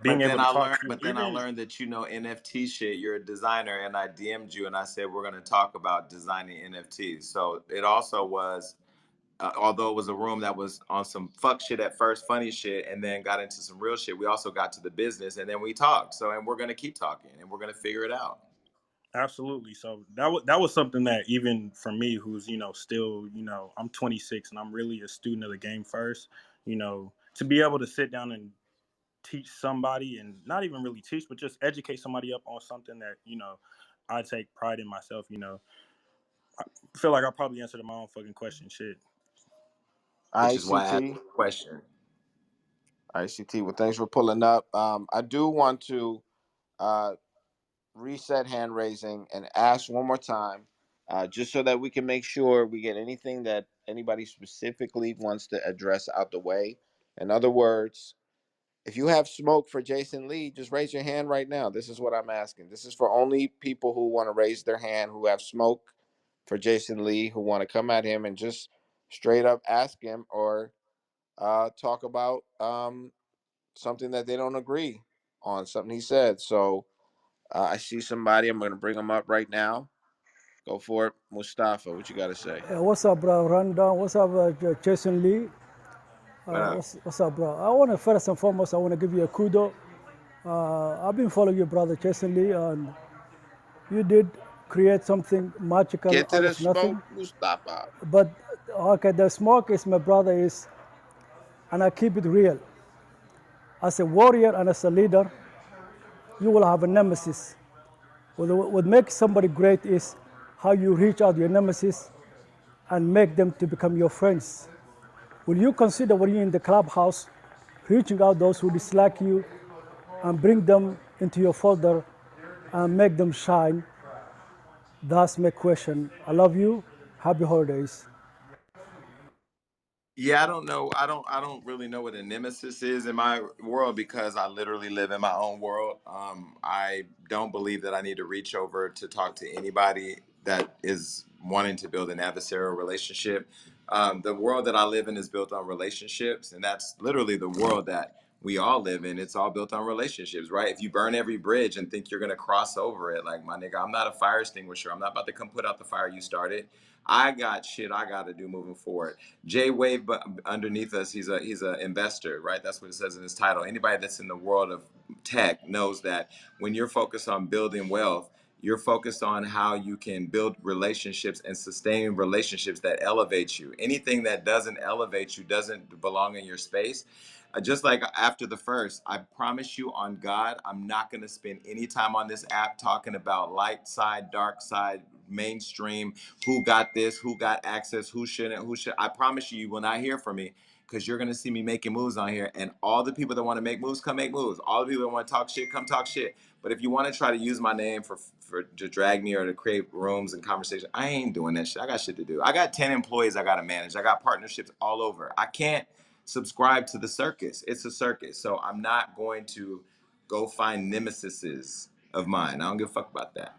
being But able then to I talk learned, to but then I even learned that NFT shit. You're a designer, and I DM'd you, and I said we're gonna talk about designing NFTs. So it also was, although it was a room that was on some fuck shit at first, funny shit, and then got into some real shit. We also got to the business, and then we talked. So, and we're gonna keep talking, and we're gonna figure it out. absolutely. So that was something that even for me, who's still I'm 26 and I'm really a student of the game first. To be able to sit down and teach somebody and not even really teach, but just educate somebody up on something that I take pride in myself. I feel like I probably answered my own fucking question. Shit. Which is why I asked ICT. the question. ICT. Well, thanks for pulling up. I do want to uh, reset hand raising and ask one more time, just so that we can make sure we get anything that anybody specifically wants to address out the way. In other words, if you have smoke for Jason Lee, just raise your hand right now. This is what I'm asking. This is for only people who want to raise their hand who have smoke for Jason Lee, who want to come at him and just straight up ask him or talk about something that they don't agree on, something he said. So I see somebody. I'm going to bring them up right now. Go for it, Mustafa. What you got to say? What's up, bro? Rundown. What's up, Jason Lee? What up? What's up, bro? I want to first and foremost, I want to give you a kudo. I've been following your brother Jason Lee, and you did create something magical Get to out the of smoke, nothing. Mustafa. But okay, the smoke is my brother is, and I keep it real. As a warrior and as a leader, you will have a nemesis. What makes somebody great is how you reach out your nemesis and make them to become your friends. Will you consider when you're in the clubhouse reaching out those who dislike you and bring them into your folder and make them shine? That's my question. I love you. Happy holidays. Yeah, I don't know. I don't really know what a nemesis is in my world because I literally live in my own world. I don't believe that I need to reach over to talk to anybody that is wanting to build an adversarial relationship. The world that I live in is built on relationships, and that's literally the world that we all live in. It's all built on relationships, right? If you burn every bridge and think you're gonna cross over it, like my nigga, I'm not a fire extinguisher. I'm not about to come put out the fire you started. I got shit I got to do moving forward. Jay Wave underneath us, he's a investor, right? That's what it says in his title. Anybody that's in the world of tech knows that when you're focused on building wealth, you're focused on how you can build relationships and sustain relationships that elevate you. Anything that doesn't elevate you doesn't belong in your space. Just like after the first, I promise you on God, I'm not going to spend any time on this app talking about light side, dark side, mainstream, who got this, who got access, who shouldn't, who should. I promise you, you will not hear from me because you're going to see me making moves on here. And all the people that want to make moves, come make moves. All the people that want to talk shit, come talk shit. But if you want to try to use my name for to drag me or to create rooms and conversation, I ain't doing that shit. I got shit to do. I got 10 employees I got to manage. I got partnerships all over. I can't subscribe to the circus. It's a circus. So I'm not going to go find nemesises of mine. I don't give a fuck about that.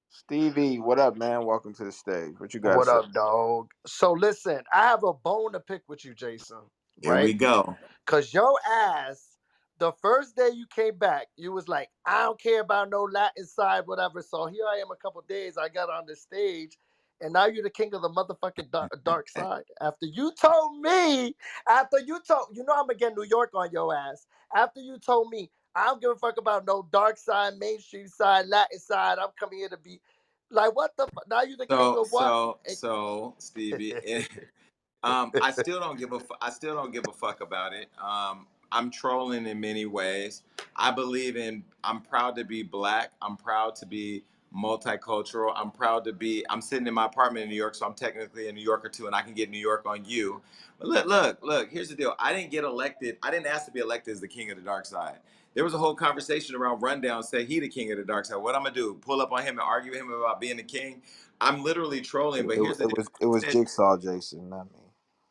Stevie, what up, man? Welcome to the stage. What you got to What say? up, dog? So listen, I have a bone to pick with you, Jason, Here right? we go. Cause your ass, the first day you came back, you was like, I don't care about no Latin side, whatever. So here I am a couple days, I got on the stage, and now you're the king of the motherfucking dark side. After you told, you know I'm gonna get New York on your ass. After you told me, I don't give a fuck about no dark side, mainstream side, Latin side. I'm coming here to be like, what the fuck? Now you the king So of what? so so Stevie, I still don't give a fuck about it. I'm trolling in many ways. I'm proud to be black. I'm proud to be multicultural. I'm sitting in my apartment in New York, so I'm technically a New Yorker too, and I can get New York on you. But look, here's the deal. I didn't get elected. I didn't ask to be elected as the king of the dark side. There was a whole conversation around Rundown, say he the king of the dark side. What I'm gonna do? Pull up on him and argue with him about being the king? I'm literally trolling, but here's the deal. It was I said, Jigsaw Jason, not me.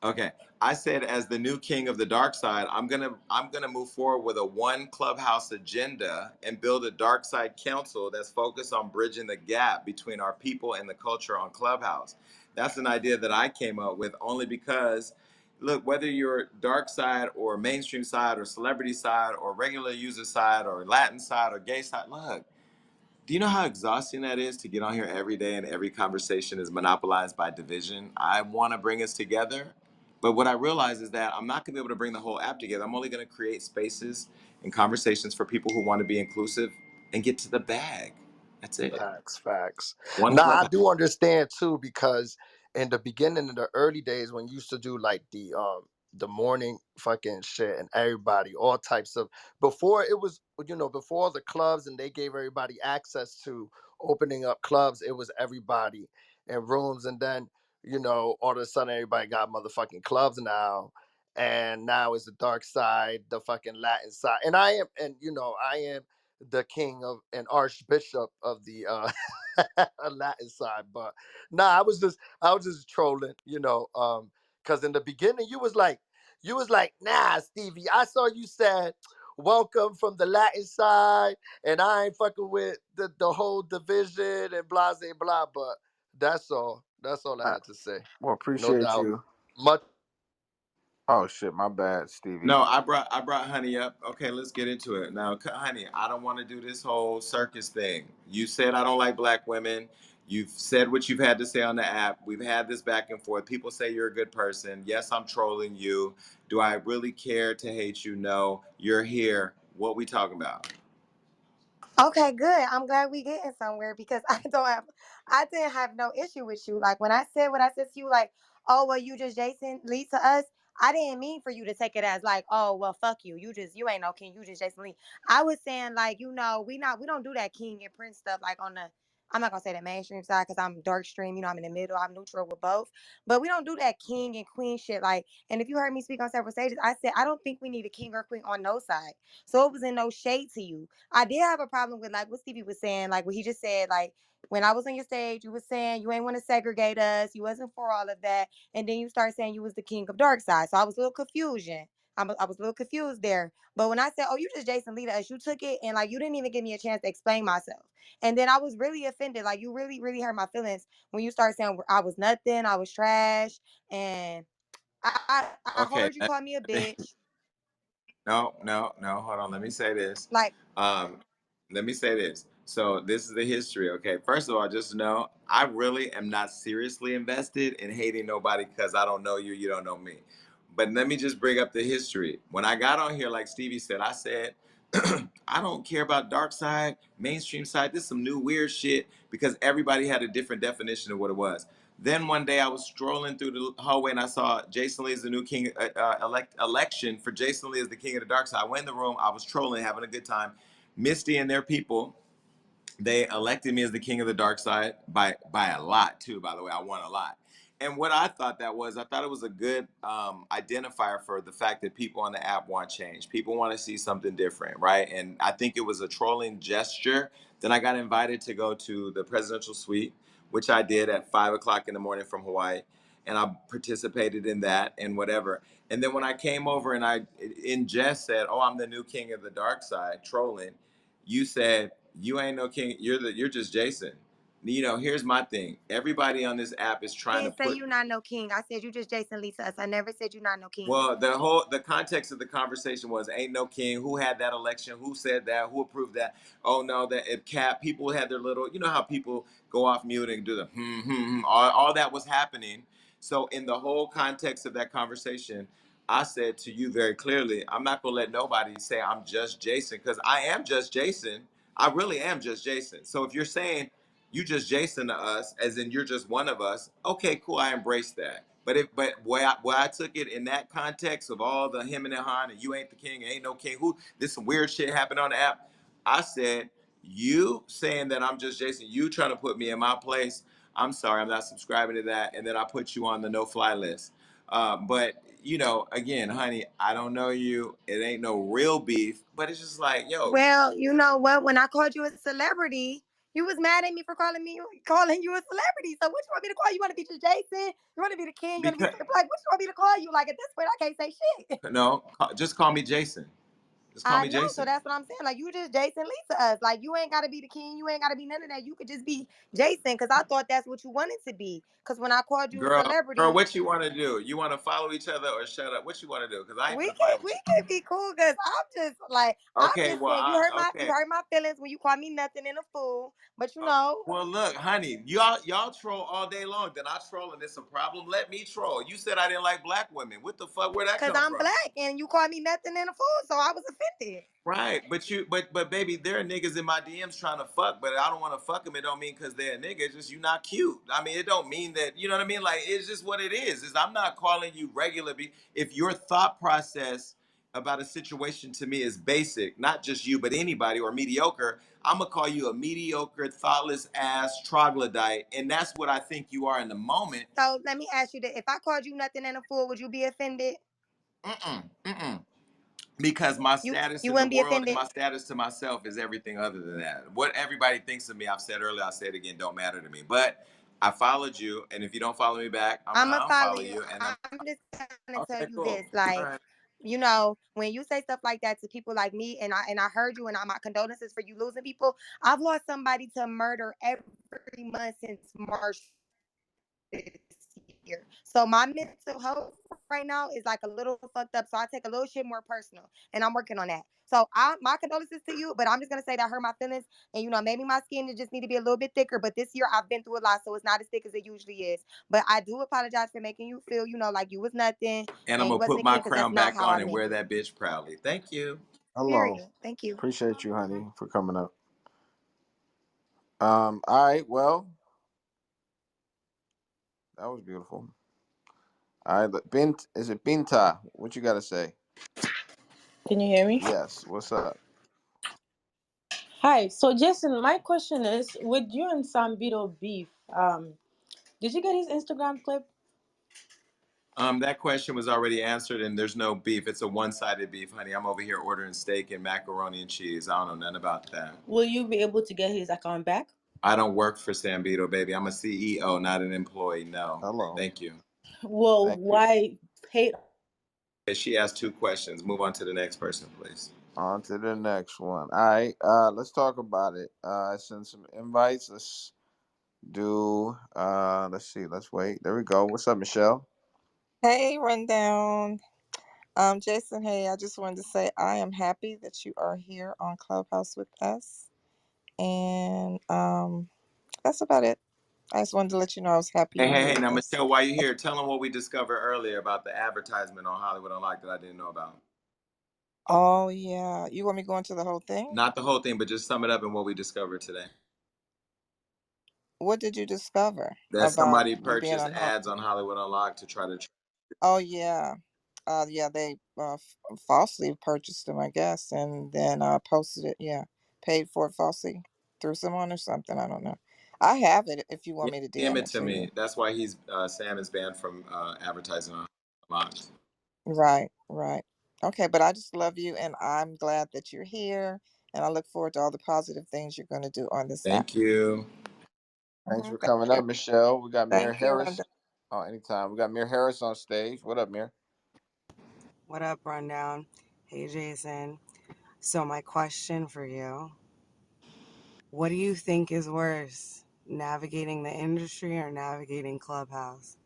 okay, I said as the new king of the dark side, I'm gonna move forward with a one clubhouse agenda and build a dark side council that's focused on bridging the gap between our people and the culture on Clubhouse. That's an idea that I came up with only because look, whether you're dark side or mainstream side or celebrity side or regular user side or Latin side or gay side, look, do you know how exhausting that is to get on here every day and every conversation is monopolized by division? I want to bring us together, but what I realize is that I'm not going to be able to bring the whole app together. I'm only going to create spaces and conversations for people who want to be inclusive and get to the bag. That's it. Facts. One Now I club. do understand too, because in the beginning, in the early days, when you used to do like the morning fucking shit, and everybody, all types of, before it was, before the clubs and they gave everybody access to opening up clubs, it was everybody in rooms, and then all of a sudden everybody got motherfucking clubs now. And now it's the dark side, the fucking Latin side. And I am the king of an archbishop of the Latin side. But nah, I was just trolling, because in the beginning you was like, nah, Stevie, I saw you said welcome from the Latin side, and I ain't fucking with the whole division and blah blah blah. But that's all. That's all I All right. had to say. Well, No appreciate doubt. you. Much. Oh shit, my bad, Stevie. No, I brought Honey up. Okay, let's get into it. Now, Honey, I don't want to do this whole circus thing. You said I don't like black women. You've said what you've had to say on the app. We've had this back and forth. People say you're a good person. Yes, I'm trolling you. Do I really care to hate you? No. You're here. What we talking about? Okay, good. I'm glad we getting somewhere because I didn't have no issue with you. Like when I said what I said to you, like, oh well, you just Jason Lee to us. I didn't mean for you to take it as like, oh well, fuck you. You ain't no king. You just Jason Lee. I was saying like, we don't do that king and prince stuff like on the. I'm not gonna say the mainstream side because I'm dark stream. I'm in the middle. I'm neutral with both. But we don't do that king and queen shit. Like, and if you heard me speak on several stages, I said I don't think we need a king or queen on no side. So it was in no shade to you. I did have a problem with like what Stevie was saying, like what he just said, like when I was on your stage, you was saying you ain't want to segregate us, you wasn't for all of that, and then you start saying you was the king of dark side. So I was a little confusion. I was a little confused there. But when I said, "Oh, you just Jason Lee to us," you took it and like you didn't even give me a chance to explain myself. And then I was really offended. Like you really, really hurt my feelings when you started saying I was nothing, I was trash, and I Okay. heard you call me a bitch. No, no, no. Hold on. Let me say this. Like, Um, Let me say this. So this is the history. Okay. First of all, just know I really am not seriously invested in hating nobody because I don't know you. You don't know me. But let me just bring up the history. When I got on here, like Stevie said, I said I don't care about dark side, mainstream side. This is some new weird shit because everybody had a different definition of what it was. Then one day I was strolling through the hallway and I saw Jason Lee is the new king. Election for Jason Lee as the king of the dark side. I went in the room. I was trolling, having a good time. Misty and their people, they elected me as the king of the dark side by a lot too. By the way, I won a lot. And what I thought that was, I thought it was a good identifier for the fact that people on the app want change. People want to see something different, right? And I think it was a trolling gesture. Then I got invited to go to the presidential suite, which I did at 5 o'clock in the morning from Hawaii, and I participated in that and whatever. And then when I came over and I in jest said, "Oh, I'm the new king of the dark side," trolling, you said you ain't no king. You're just Jason. You know, here's my thing. Everybody on this app is I trying to didn't say put. you not no king. I said you just Jason Lee to us. I never said you not no king. Well, the context of the conversation was ain't no king. Who had that election? Who said that? Who approved that? Oh no, that it cap. People had their little. You know how people go off mute and do the all that was happening. So in the whole context of that conversation, I said to you very clearly, I'm not gonna let nobody say I'm just Jason because I am just Jason. I really am just Jason. So if you're saying you just Jason to us, as in you're just one of us. Okay, cool. I embrace that. But where I took it in that context of all the him and the han and you ain't the king, ain't no king. Who this some weird shit happened on the app. I said you saying that I'm just Jason. You trying to put me in my place. I'm sorry, I'm not subscribing to that. And then I put you on the no fly list. But you know, again, honey, I don't know you. It ain't no real beef, but it's just like, yo, Well, you know what? When I called you a celebrity, you was mad at me for calling you a celebrity. So what you want me to call you? You want to be just Jason? You want to be the king? You want to be because like what you want me to call you? Like at this point, I can't say shit. no, just call me Jason. Just call I me know, so Jason. that's what I'm saying. Like you just Jason Lee to us. Like you ain't gotta be the king, you ain't gotta be none of that. You could just be Jason, cause I thought that's what you wanted to be. Cause when I called you a Girl, celebrity, what you want to do? You want to follow each other or shut up? What you want to do? Because I ain't we gonna can fight with we you. can be cool. Cause I'm Okay, just well, saying you okay. hurt my feelings when you call me nothing and a fool. But you know, Well, look, honey, y'all troll all day long. Then I troll and it's a problem. Let me troll. You said I didn't like black women. What the fuck? Where'd that cause come I'm from? black and you call me nothing and a fool, so I was offended. Right, but baby, there are niggas in my DMs trying to fuck, but I don't want to fuck them. It don't mean because they're a nigga. It's just you not cute. I mean, it don't mean that you know what I mean. Like it's just what it is. Is I'm not calling you regular. If your thought process about a situation to me is basic, not just you, but anybody or mediocre, I'm gonna call you a mediocre, thoughtless ass troglodyte, and that's what I think you are in the moment. So let me ask you that: if I called you nothing and a fool, would you be offended? Mm-mm, mm-mm. Because my status You in the wouldn't be world and offended. my status to myself is everything other than that. What everybody thinks of me, I've said earlier, I say it again, don't matter to me. But I followed you, and if you don't follow me back, I'm I'm gonna gonna follow unfollow you. you. And I'm I'm just gonna tell okay, you cool. this, All like, right. you know, when you say stuff like that to people like me, and I heard you, and my condolences for you losing people. I've lost somebody to murder every month since March this year. So my mental health right now is like a little fucked up. So I take a little shit more personal, and I'm working on that. So my condolences to you, but I'm just gonna say that hurt my feelings, and you know maybe my skin just need to be a little bit thicker. But this year I've been through a lot, so it's not as thick as it usually is. But I do apologize for making you feel, you know, like you was nothing And I'm and you gonna wasn't put a my king, because that's crown not back how I on and meant wear it. that bitch proudly. Thank you. Hello. Period. Thank you. Appreciate you, honey, for coming up. All right, well, that was beautiful. All right, Bint, is it Binta? What you got to say? Can you hear me? Yes. What's up? Hi. So Jason, my question is, with you and Sam Beetle beef, did you get his Instagram clip? That question was already answered, and there's no beef. It's a one-sided beef, honey. I'm over here ordering steak and macaroni and cheese. I don't know nothing about that. Will you be able to get his account back? I don't work for Sambito, baby. I'm a CEO, not an employee. No, Hello. thank you. Well, Thank you. why hate? She asked 2 questions. Move on to the next person, please. On to the next one. All right, let's talk about it. I send some invites. Let's do. Let's see. Let's wait. There we go. What's up, Michelle? Hey, Rundown. Jason, hey, I just wanted to say I am happy that you are here on Clubhouse with us. And that's about it. I just wanted to let you know I was happy Hey, you were hey, here hey! Now, with us. Michelle, while you're here, tell them what we discovered earlier about the advertisement on Hollywood Unlocked that I didn't know about. Oh, yeah. You want me to go into the whole thing? Not the whole thing, but just sum it up in what we discovered today. What did you discover That about somebody me being purchased on hold? ads on Hollywood Unlocked to try to. Oh, yeah. Yeah, they falsely purchased them, I guess, and then posted it. Yeah, paid for it falsely through someone or something. I don't know. I have it if you want Yeah, me to DM DM it it to to you. me. That's why Sam is banned from advertising on Unlocked. Right, right. Okay, but I just love you, and I'm glad that you're here, and I look forward to all the positive things you're going to do on this app. Thank you. Thanks for Thank coming you. up, Michelle. We got Mir Thank you, Harris. Rhonda. Oh, anytime. We got Mir Harris on stage. What up, Mir? What up, Rundown? Hey, Jason. So, my question for you, what do you think is worse, navigating the industry or navigating Clubhouse?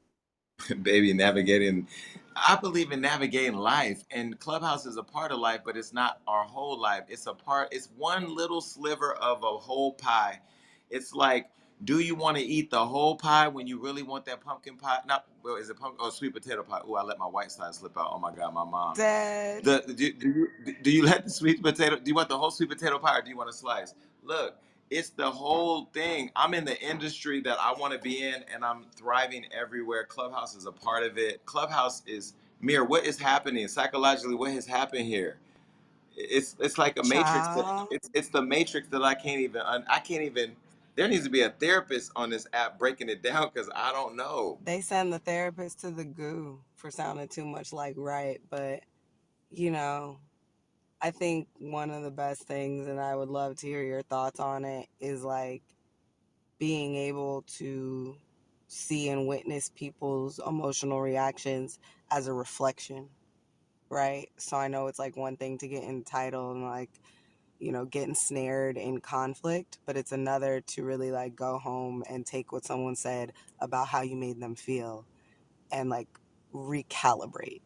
Baby, navigating. I believe in navigating life, and Clubhouse is a part of life, but it's not our whole life. It's a part. It's one little sliver of a whole pie. It's like, do you want to eat the whole pie when you really want that pumpkin pie? Not well, is it pumpkin or sweet potato pie? Oh, I let my white side slip out. Oh my God, my mom. Dead. Do you let the sweet potato? Do you want the whole sweet potato pie, or do you want a slice? Look, it's the whole thing. I'm in the industry that I want to be in, and I'm thriving everywhere. Clubhouse is a part of it. Clubhouse is mirror. What is happening psychologically? What has happened here? It's like a matrix that Child, it's the matrix that I can't even. I can't even. There needs to be a therapist on this app breaking it down because I don't know. they send the therapist to the goo for sounding too much like right, but you know, I think one of the best things, and I would love to hear your thoughts on it, is like being able to see and witness people's emotional reactions as a reflection, right? So I know it's like one thing to get entitled and like, get ensnared in conflict, but it's another to really like go home and take what someone said about how you made them feel and like recalibrate.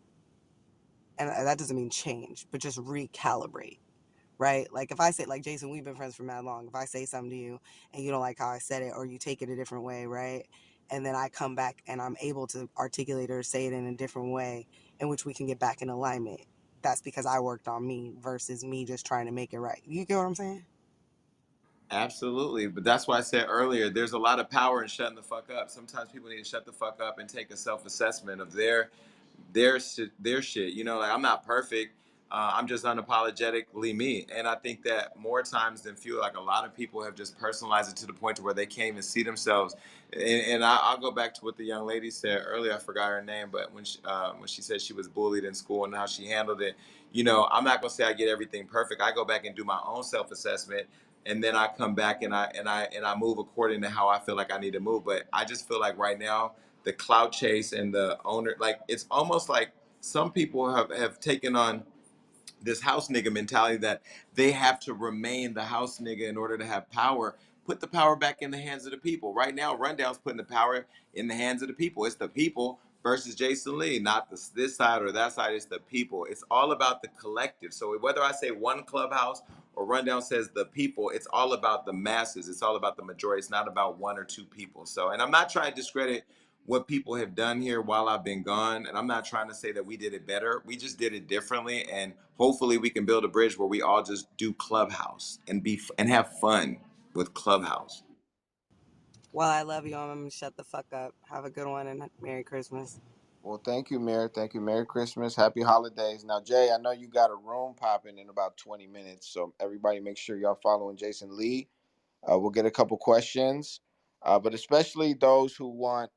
And that doesn't mean change, but just recalibrate, right? Like if I say, like, Jason, we've been friends for mad long. If I say something to you and you don't like how I said it or you take it a different way, right? And then I come back and I'm able to articulate or say it in a different way in which we can get back in alignment. That's because I worked on me versus me just trying to make it right. You get what I'm saying? Absolutely, but that's why I said earlier, there's a lot of power in shutting the fuck up. Sometimes people need to shut the fuck up and take a self-assessment of their shit. Like I'm not perfect. I'm just unapologetically me, and I think that more times than few, like a lot of people have just personalized it to the point to where they can't even see themselves. And I'll go back to what the young lady said earlier. I forgot her name, but when she said she was bullied in school and how she handled it, I'm not gonna say I get everything perfect. I go back and do my own self-assessment, and then I come back and I move according to how I feel like I need to move. But I just feel like right now the clout chase and the owner, like it's almost like some people have taken on this house nigga mentality that they have to remain the house nigga in order to have power. Put the power back in the hands of the people. Right now, Rundown's putting the power in the hands of the people. It's the people versus Jason Lee, not this side or that side. It's the people. It's all about the collective. So whether I say one clubhouse or Rundown says the people, it's all about the masses. It's all about the majority. It's not about one or two people. So, and I'm not trying to discredit what people have done here while I've been gone. And I'm not trying to say that we did it better. We just did it differently. And hopefully we can build a bridge where we all just do Clubhouse and have fun with Clubhouse. Well, I love you. I'm going to shut the fuck up. Have a good one and Merry Christmas. Well, thank you, Mir. Thank you. Merry Christmas. Happy holidays. Now, Jay, I know you got a room popping in about 20 minutes, so everybody make sure y'all following Jason Lee. We'll get a couple questions, but especially those who want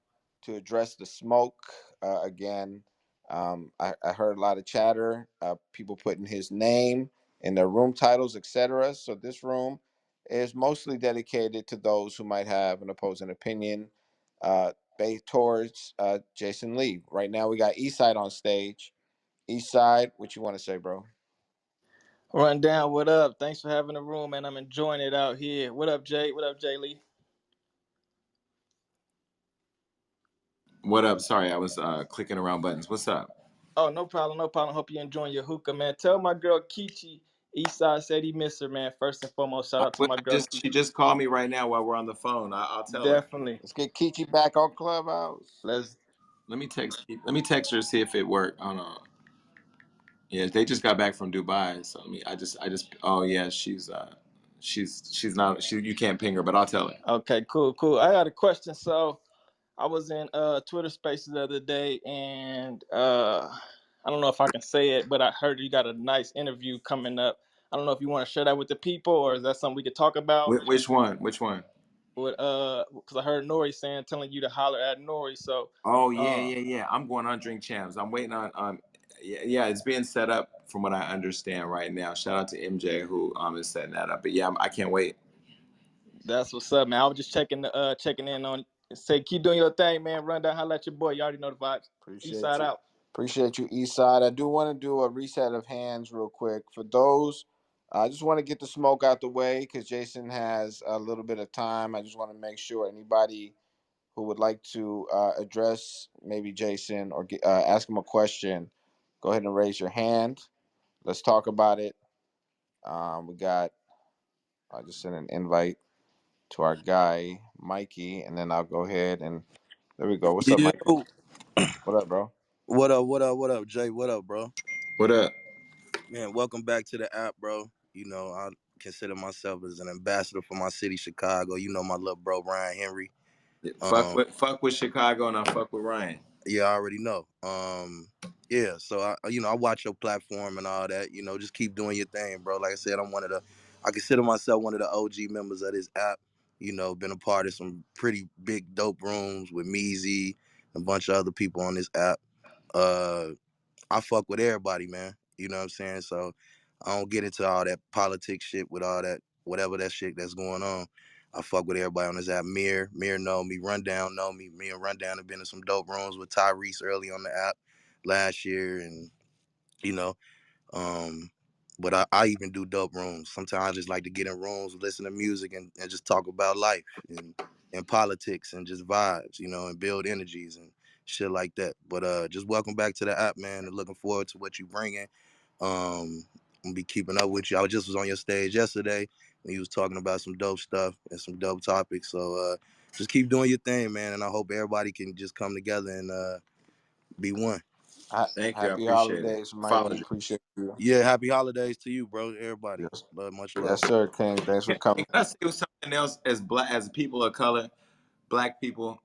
to address the smoke again. I heard a lot of chatter, people putting his name in their room titles, etc. So this room is mostly dedicated to those who might have an opposing opinion based towards Jason Lee. Right now, we got Eastside on stage. East Side, what you want to say, bro? Run down, what up? Thanks for having the room, man. I'm enjoying it out here. What up, Jay? What up, Jay Lee? What up? Sorry, I was clicking around buttons. What's up? Oh, no problem, no problem. Hope you're enjoying your hookah, man. Tell my girl Kichi Eastside said he missed her, man. First and foremost, shout out to my girl She Kichi. just called me right now while we're on the phone. I'll tell her. Definitely. Let's get Kichi back on Clubhouse. Let's Let me text. Let me text her to see if it worked. Hold on. Yeah, they just got back from Dubai. So I just. Oh yeah, she's not. You can't ping her, but I'll tell her. okay, cool, cool. I got a question. So I was in Twitter Spaces the other day, and I don't know if I can say it, but I heard you got a nice interview coming up. I don't know if you want to share that with the people, or is that something we could talk about? Which one? Which one? With because I heard Nori saying, telling you to holler at Nori. So, Oh yeah, uh, yeah, yeah. I'm going on Drink Champs. I'm waiting on yeah, yeah, it's being set up from what I understand right now. Shout out to MJ who is setting that up. But yeah, I can't wait. that's what's up, man. I was just checking in on. Say, keep doing your thing, man. Run down, holler at your boy. You already know the vibes. East Appreciate side you. out. Appreciate you, East Side. I do want to do a reset of hands real quick. For those, I just want to get the smoke out the way because Jason has a little bit of time. I just want to make sure anybody who would like to address maybe Jason or ask him a question, go ahead and raise your hand. Let's talk about it. We got, I just sent an invite to our guy, Mikey, and then I'll go ahead and there we go. What's up, Yo, Mikey? What up, bro? what up, what up, what up, Jay? What up, bro? What up? Man, welcome back to the app, bro. You know, I consider myself as an ambassador for my city, Chicago. You know my little bro, Ryan Henry. Um, Fuck with Chicago and I fuck with Ryan. yeah, I already know. Yeah, so I watch your platform and all that. You know, just keep doing your thing, bro. Like I said, I consider myself one of the OG members of this app. You know, been a part of some pretty big dope rooms with Meezy and a bunch of other people on this app. Uh, I fuck with everybody, man. You know what I'm saying? So I don't get into all that politics shit with all that whatever that shit that's going on. I fuck with everybody on this app. Mir know me. Rundown know me. Me and Rundown have been in some dope rooms with Tyrese early on the app last year, and you know, um, but I even do dope rooms. Sometimes I just like to get in rooms, listen to music, and just talk about life and politics and just vibes, you know, and build energies and shit like that. But just welcome back to the app, man, and looking forward to what you bringing. I'm gonna be keeping up with you. Was on your stage yesterday and you was talking about some dope stuff and some dope topics. So just keep doing your thing, man, and I hope everybody can just come together and be one. Thank you. I Happy appreciate it. holidays, Mikey. Followed you. Appreciate you. Yeah, happy holidays to you, bro. Everybody. Yes, Love, much yes, love. sir, King. Thanks for coming. Can I say something else as black as people of color? Black people,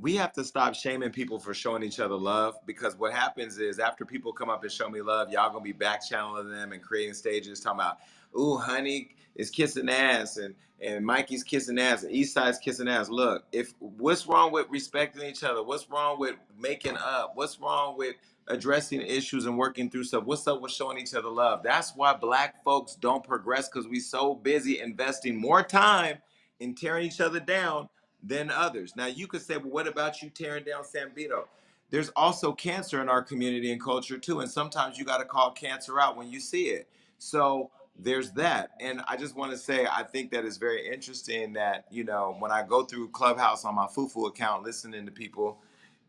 we have to stop shaming people for showing each other love because what happens is after people come up and show me love, y'all gonna be back channeling them and creating stages talking about, ooh, honey is kissing ass and Mikey's kissing ass and Eastside's kissing ass. Look, if what's wrong with respecting each other? What's wrong with making up? What's wrong with addressing issues and working through stuff? What's up with showing each other love? That's why black folks don't progress because we so busy investing more time in tearing each other down than others. Now you could say, well, what about you tearing down San Vito? There's also cancer in our community and culture too, and sometimes you got to call cancer out when you see it. So there's that. And I just want to say, I think that is very interesting that, you know, when I go through Clubhouse on my Fufu account, listening to people,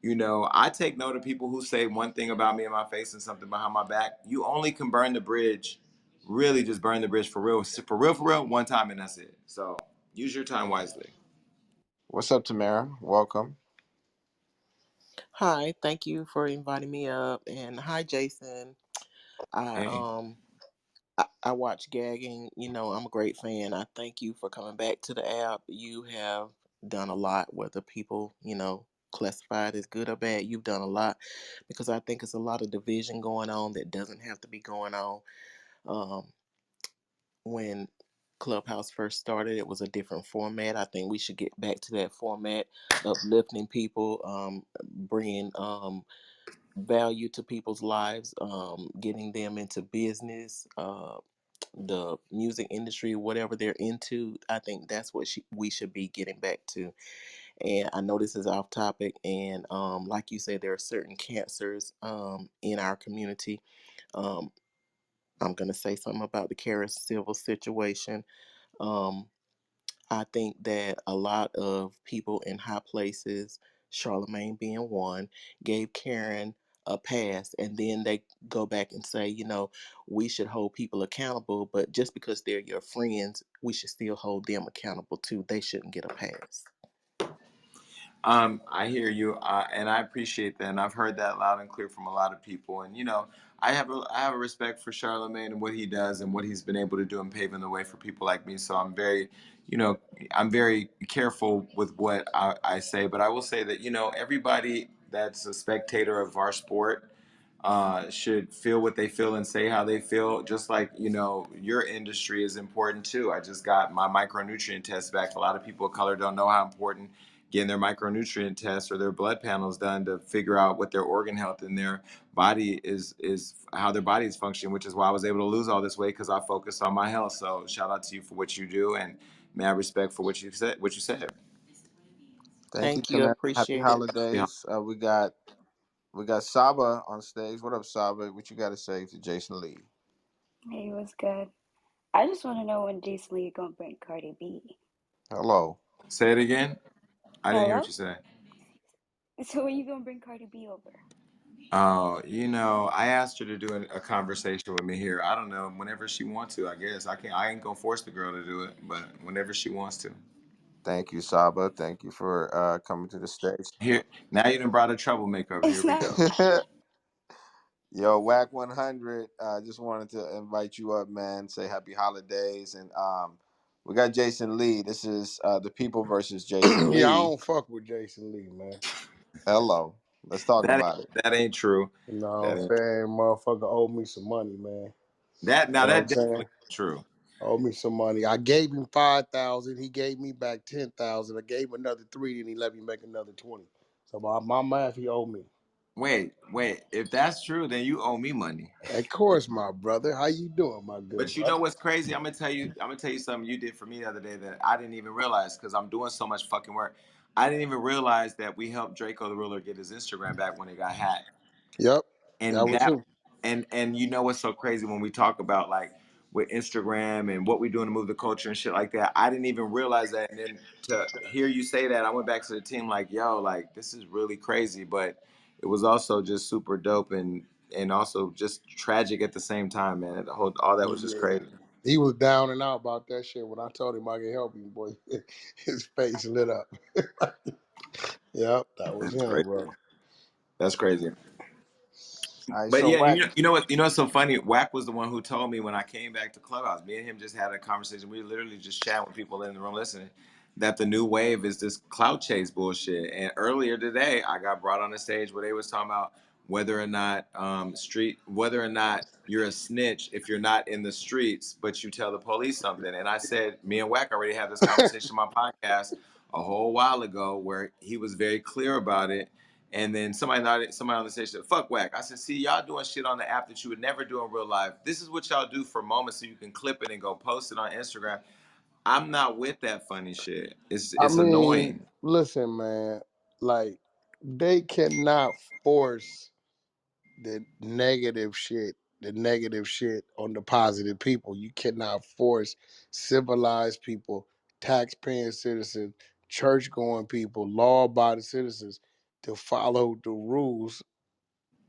you know, I take note of people who say one thing about me in my face and something behind my back. You only can burn the bridge, really just burn the bridge for real, for real, one time, and that's it. So use your time wisely. What's up, Tamara? Welcome. Hi, thank you for inviting me up. And hi, Jason. I Hey. I watch gagging. You know, I'm a great fan. I thank you for coming back to the app. You have done a lot, whether people, classify it as good or bad. You've done a lot because I think it's a lot of division going on that doesn't have to be going on. Um, when Clubhouse first started, it was a different format. I think we should get back to that format, uplifting people, bringing value to people's lives, getting them into business, the music industry, whatever they're into. I think that's what we should be getting back to. And I know this is off topic, and like you said, there are certain cancers in our community. Um, I'm gonna say something about the Kara civil situation. Um, I think that a lot of people in high places, Charlemagne being one, gave Karen a pass, and then they go back and say, we should hold people accountable, but just because they're your friends, we should still hold them accountable too. They shouldn't get a pass. I hear you, and I appreciate that, and I've heard that loud and clear from a lot of people. And I have a respect for Charlemagne and what he does and what he's been able to do in paving the way for people like me. So you know, I'm very careful with what I say. But I will say that everybody that's a spectator of our sport should feel what they feel and say how they feel. Just like your industry is important too. I just got my micronutrient test back. A lot of people of color don't know how important getting their micronutrient tests or their blood panels done to figure out what their organ health in their body is how their body is functioning, which is why I was able to lose all this weight because I focused on my health. So shout out to you for what you do, and may I respect for what you said. Thank you, Thank you. Canary. Happy Appreciate it. holidays. We got Saba on stage. What up, Saba? What you got to say to Jason Lee? Hey, what's good? I just want to know when Jason Lee gonna bring Cardi B. Hello. Say it again. I didn't hear what Hello? you said. So when you gonna bring Cardi B over? Oh, I asked her to do a conversation with me here. I don't know, whenever she wants to, I guess. I ain't gonna force the girl to do it, but whenever she wants to. Thank you, Saba. Thank you for coming to the stage. Here, now you done brought a troublemaker up. Here It's we not. go. Yo, Whack 100. Just wanted to invite you up, man. Say happy holidays, and we got Jason Lee. This is the people versus Jason Yeah, I Lee. don't fuck with Jason Lee, man. Hello. Let's talk That about it. that ain't true. You know what I'm That ain't saying? Motherfucker owe me some money, man. that You now know what that I'm saying? definitely ain't true. Owe me some money. I gave him 5,000. He gave me back 10,000. I gave him another 3, and he let me make another 20. So by my math, he owed me. Wait. If that's true, then you owe me money. Of course, my brother. How you doing, my good But you know brother? what's crazy? I'm gonna tell you something you did for me the other day that I didn't even realize because I'm doing so much fucking work. I didn't even realize that we helped Draco the Ruler get his Instagram back when it got hacked. Yep, that And was that him. and you know what's so crazy when we talk about like with Instagram and what we're doing to move the culture and shit like that. I didn't even realize that. And then to hear you say that, I went back to the team like, yo, like this is really crazy. But it was also just super dope and also just tragic at the same time, man. All that was just Yeah. crazy. He was down and out about that shit. When I told him I could help him, boy, his face lit up. Yep, that was That's him, crazy. bro. That's crazy. All right, But so yeah, Whack. you know what's so funny? Wack was the one who told me when I came back to Clubhouse. Me and him just had a conversation. We literally just chatting with people in the room listening. That the new wave is this clout chase bullshit. And earlier today, I got brought on the stage where they was talking about whether or not you're a snitch if you're not in the streets, but you tell the police something. And I said, me and Wack already had this conversation on my podcast a whole while ago where he was very clear about it. And then somebody on the stage said, "Fuck Whack." I said, "See, y'all doing shit on the app that you would never do in real life. This is what y'all do for moments so you can clip it and go post it on Instagram. I'm not with that funny shit. It's I it's mean, annoying." listen, man. Like they cannot force the negative shit on the positive people. You cannot force civilized people, tax-paying citizens, church-going people, law-abiding citizens to follow the rules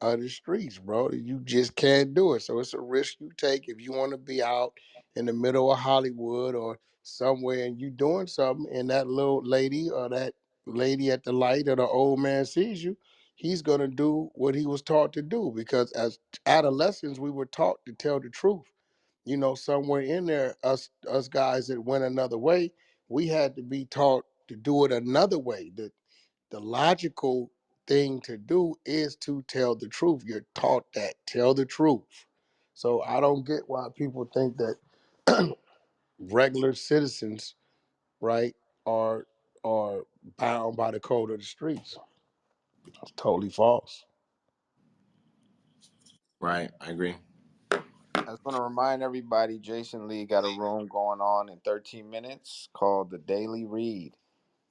of the streets, bro. You just can't do it. So it's a risk you take if you want to be out in the middle of Hollywood or somewhere and you doing something and that little lady or that lady at the light or the old man sees you, he's gonna do what he was taught to do because as adolescents we were taught to tell the truth. You know, somewhere in there, us guys that went another way, we had to be taught to do it another way. The logical thing to do is to tell the truth. You're taught that. Tell the truth. So I don't get why people think that regular citizens, right, are are bound by the code of the streets. It's totally false. Right, I agree. I just want to remind everybody Jason Lee got a room going on in 13 minutes called The Daily Read.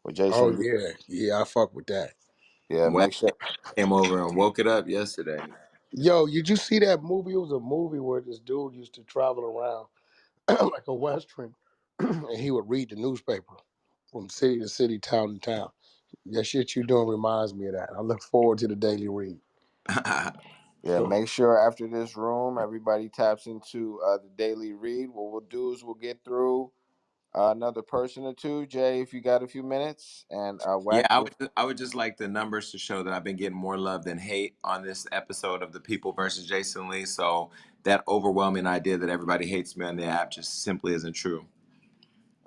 with Oh Jason Lee. yeah, yeah, I fuck with that. Yeah, Wack make sure. came over and woke it up yesterday. Yo, did you see that movie? It was a movie where this dude used to travel around like a western, and he would read the newspaper from city to city, town to town. That shit you doing reminds me of that. I look forward to the daily read. Yeah, make sure after this room, everybody taps into the daily read. What we'll do is we'll get through another person or two. Jay, if you got a few minutes, and Yeah, Wack, you'll. I would just like the numbers to show that I've been getting more love than hate on this episode of The People versus Jason Lee. So that overwhelming idea that everybody hates me on the app just simply isn't true.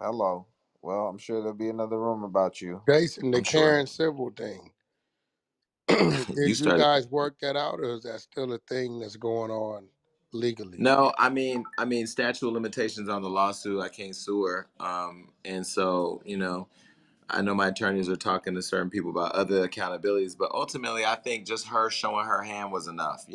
Hello. Well, I'm sure there'll be another room about you. Jason, the I'm sure. Karen Civil thing. You Did you started. guys work that out, or is that still a thing that's going on legally? No, I mean, statute of limitations on the lawsuit. I can't sue her. And so, I know my attorneys are talking to certain people about other accountabilities, but ultimately, I think just her showing her hand was enough.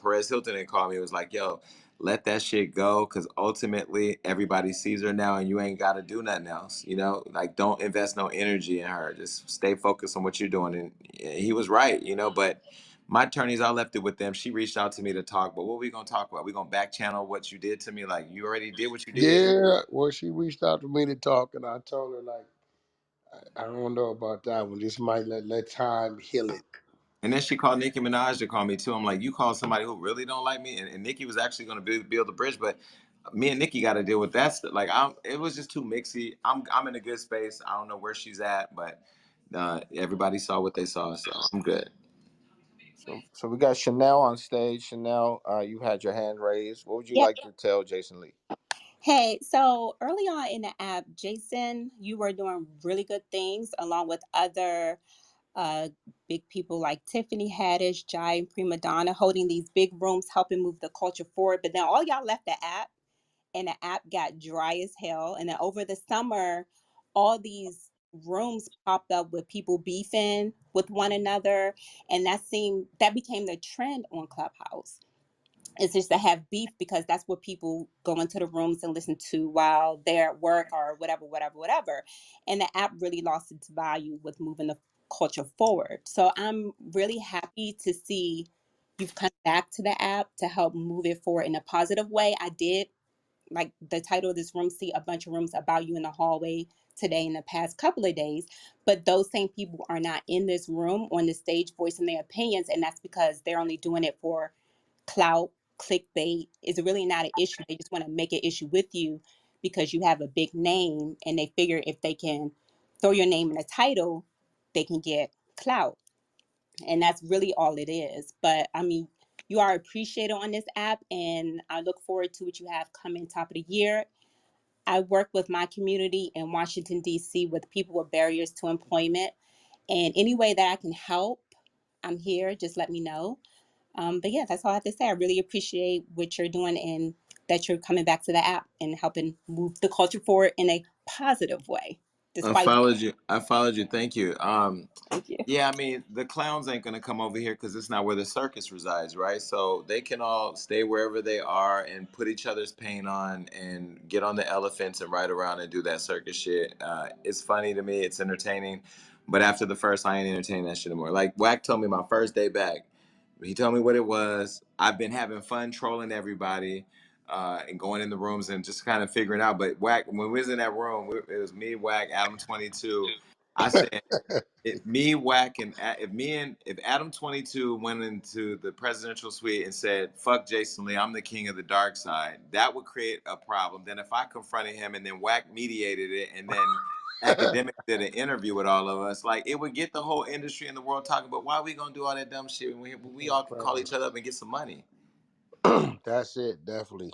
Perez Hilton didn't call me. It was like, "Yo, let that shit go," because ultimately, everybody sees her now, and you ain't got to do nothing else. Like don't invest no energy in her. Just stay focused on what you're doing. And he was right. But my attorneys, I left it with them. She reached out to me to talk, but what we gonna talk about? We gonna back channel what you did to me? Like you already did what you did. Yeah, well, she reached out to me to talk, and I told her like, I don't know about that one. Just might let time heal it. And then she called Nicki Minaj to call me too. I'm like, you call somebody who really don't like me, and Nicki was actually going to build the bridge, but me and Nicki got to deal with that. Like, it was just too mixy. I'm in a good space. I don't know where she's at, but everybody saw what they saw, so I'm good. So we got Chanel on stage. Chanel, you had your hand raised. What would you Yeah. like to tell Jason Lee? Hey, so early on in the app, Jason, you were doing really good things along with other uh, big people like Tiffany Haddish, Jai, and Prima Donna, holding these big rooms, helping move the culture forward. But then all y'all left the app, and the app got dry as hell. And then over the summer, all these rooms popped up with people beefing with one another, and that became the trend on Clubhouse. It's just to have beef because that's what people go into the rooms and listen to while they're at work or whatever, whatever, whatever. And the app really lost its value with moving the culture forward. So I'm really happy to see you've come back to the app to help move it forward in a positive way. I did, like the title of this room, see a bunch of rooms about you in the hallway today in the past couple of days, but those same people are not in this room on the stage voicing their opinions, and that's because they're only doing it for clout, clickbait. Is really not an issue. They just want to make an issue with you because you have a big name, and they figure if they can throw your name in a title, they can get clout. And that's really all it is. But I mean, you are appreciated on this app, and I look forward to what you have coming top of the year. I work with my community in Washington, D.C., with people with barriers to employment. And any way that I can help, I'm here. Just let me know. But yeah, that's all I have to say. I really appreciate what you're doing and that you're coming back to the app and helping move the culture forward in a positive way. I Despite, followed you. I followed you. Thank you. thank you. Yeah, I mean, the clowns ain't gonna come over here because it's not where the circus resides, right? So they can all stay wherever they are and put each other's paint on and get on the elephants and ride around and do that circus shit. It's funny to me. It's entertaining. But after the first, I ain't entertaining that shit anymore. Like Wack told me my first day back. He told me what it was. I've been having fun trolling everybody. And going in the rooms and just kind of figuring out. But Wack, when we was in that room, it was me, Wack, Adam 22. I said, if me whack and if Adam 22 went into the presidential suite and said, "Fuck Jason Lee, I'm the king of the dark side," that would create a problem. Then if I confronted him and then Whack mediated it, and then Academic did an interview with all of us, like it would get the whole industry in the world talking about why we gonna do all that dumb shit when we all can call Incredible. each other up and get some money. That's it. Definitely,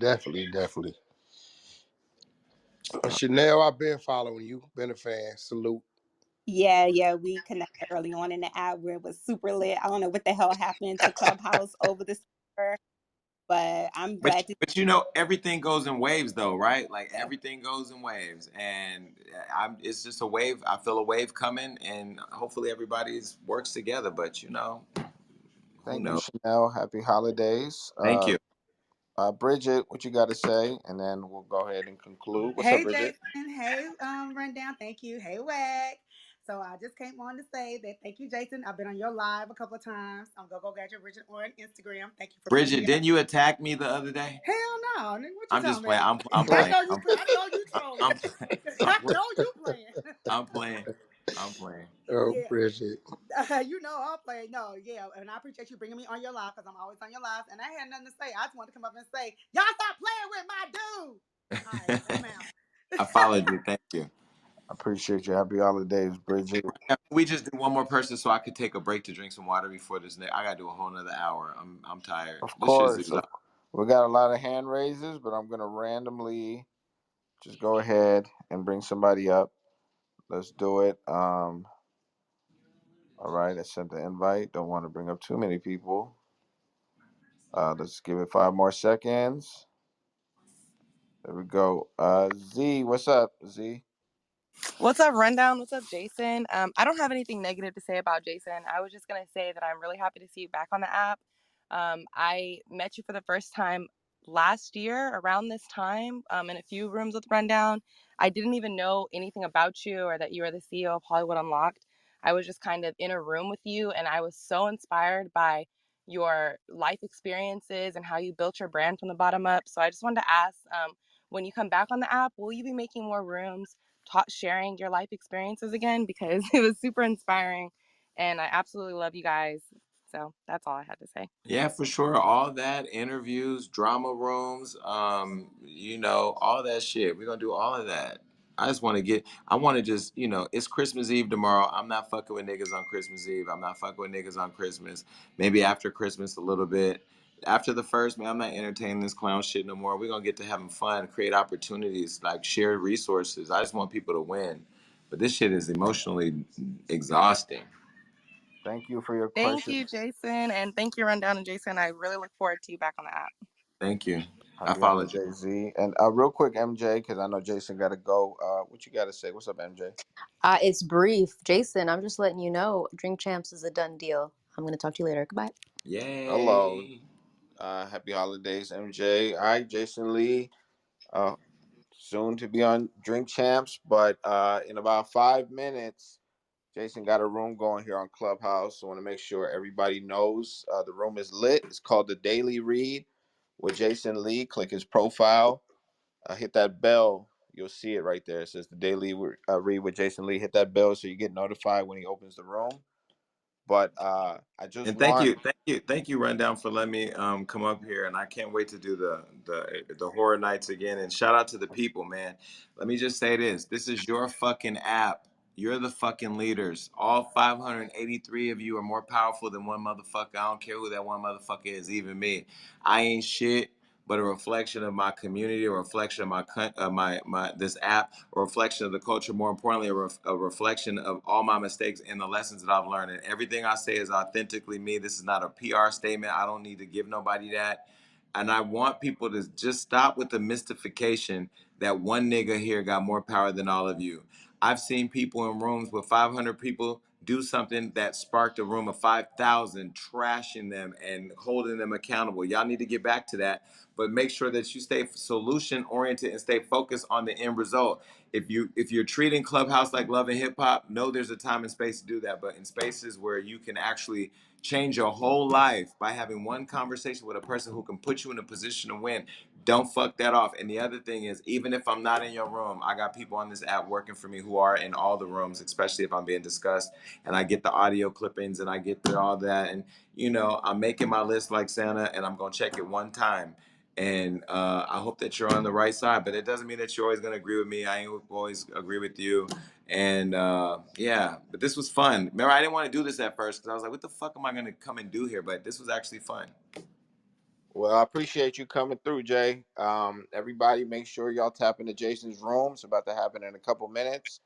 definitely, definitely. Chanel, I've been following you. Been a fan. Salute. Yeah, we connected early on in the app where it was super lit. I don't know what the hell happened to Clubhouse over the summer, but I'm glad to But everything goes in waves though, right? Like see you. everything goes in waves, and it's just a wave. I feel a wave coming, and hopefully everybody's works together. But who Thank you, knows? Chanel. Happy holidays. Thank you. Bridget, what you got to say, and then we'll go ahead and conclude. What's up, Hey Bridget? Jason, hey Rundown, thank you. Hey Wag. So I just came on to say that thank you, Jason. I've been on your live a couple of times. I'm gonna go get your Bridget on Instagram. Thank you for putting Bridget, me up. didn't you attack me the other day? Hell no, nigga, what you I'm just talking playing. about? I'm I playing. know you. I know you trolling. I'm playing. I'm I playing. know you playing. I'm playing. I'm playing. Oh, Yeah, Bridget. you know I'm playing. No, yeah, and I appreciate you bringing me on your live because I'm always on your lives, and I had nothing to say. I just wanted to come up and say, y'all stop playing with my dude. All right, I'm I out. followed you. Thank you. I appreciate you. Happy holidays, Bridget. Can we just do one more person so I could take a break to drink some water before this next? I gotta do a whole nother hour. I'm tired. Of This shit's course, exhausting. we got a lot of hand raises, but I'm gonna randomly just go ahead and bring somebody up. Let's do it. All right, I sent the invite. Don't want to bring up too many people. Let's give it 5 more seconds. There we go. Z, what's up, Z? What's up, Rundown? What's up, Jason? I don't have anything negative to say about Jason. I was just going to say that I'm really happy to see you back on the app. I met you for the first time last year around this time in a few rooms with Rundown. I didn't even know anything about you or that you were the CEO of Hollywood Unlocked. I was just kind of in a room with you, and I was so inspired by your life experiences and how you built your brand from the bottom up. So I just wanted to ask, when you come back on the app, will you be making more rooms sharing your life experiences again? Because it was super inspiring and I absolutely love you guys. So that's all I had to say. Yeah, for sure. All that interviews, drama rooms, all that shit. We're gonna do all of that. I want to just, it's Christmas Eve tomorrow. I'm not fucking with niggas on Christmas Eve. I'm not fucking with niggas on Christmas. Maybe after Christmas a little bit. After the first, man, I'm not entertaining this clown shit no more. We're gonna get to having fun, create opportunities, like share resources. I just want people to win. But this shit is emotionally exhausting. Thank you for your Thank precious. you, Jason. And thank you, Rundown and Jason. I really look forward to you back on the app. Thank you. I Happy followed you. holidays, Z. And real quick, MJ, because I know Jason got to go. What you got to say? What's up, MJ? It's brief. Jason, I'm just letting you know Drink Champs is a done deal. I'm going to talk to you later. Goodbye. Hello. Yay. Happy holidays, MJ. All right, Jason Lee. Uh, soon to be on Drink Champs, but in about 5 minutes, Jason got a room going here on Clubhouse. So I want to make sure everybody knows the room is lit. It's called The Daily Read with Jason Lee. Click his profile. Hit that bell. You'll see it right there. It says The Daily Read with Jason Lee. Hit that bell so you get notified when he opens the room. But I just And thank want you, thank you, Rundown, for letting me come up here. And I can't wait to do the horror nights again. And shout out to the people, man. Let me just say this: this is your fucking app. You're the fucking leaders. All 583 of you are more powerful than one motherfucker. I don't care who that one motherfucker is, even me. I ain't shit but a reflection of my community, a reflection of my this app, a reflection of the culture. More importantly, a reflection of all my mistakes and the lessons that I've learned. And everything I say is authentically me. This is not a PR statement. I don't need to give nobody that. And I want people to just stop with the mystification that one nigga here got more power than all of you. I've seen people in rooms with 500 people do something that sparked a room of 5,000, trashing them and holding them accountable. Y'all need to get back to that, but make sure that you stay solution oriented and stay focused on the end result. If you're treating Clubhouse like Love and Hip Hop, know there's a time and space to do that. But in spaces where you can actually change your whole life by having one conversation with a person who can put you in a position to win, don't fuck that off. And the other thing is, even if I'm not in your room, I got people on this app working for me who are in all the rooms, especially if I'm being discussed, and I get the audio clippings and I get through all that. And I'm making my list like Santa, and I'm gonna check it one time. And I hope that you're on the right side, but it doesn't mean that you're always going to agree with me. I ain't always agree with you. And yeah, but this was fun. Remember, I didn't want to do this at first because I was like, what the fuck am I going to come and do here? But this was actually fun. Well, I appreciate you coming through, Jay. Everybody, make sure y'all tap into Jason's room. It's about to happen in a couple minutes.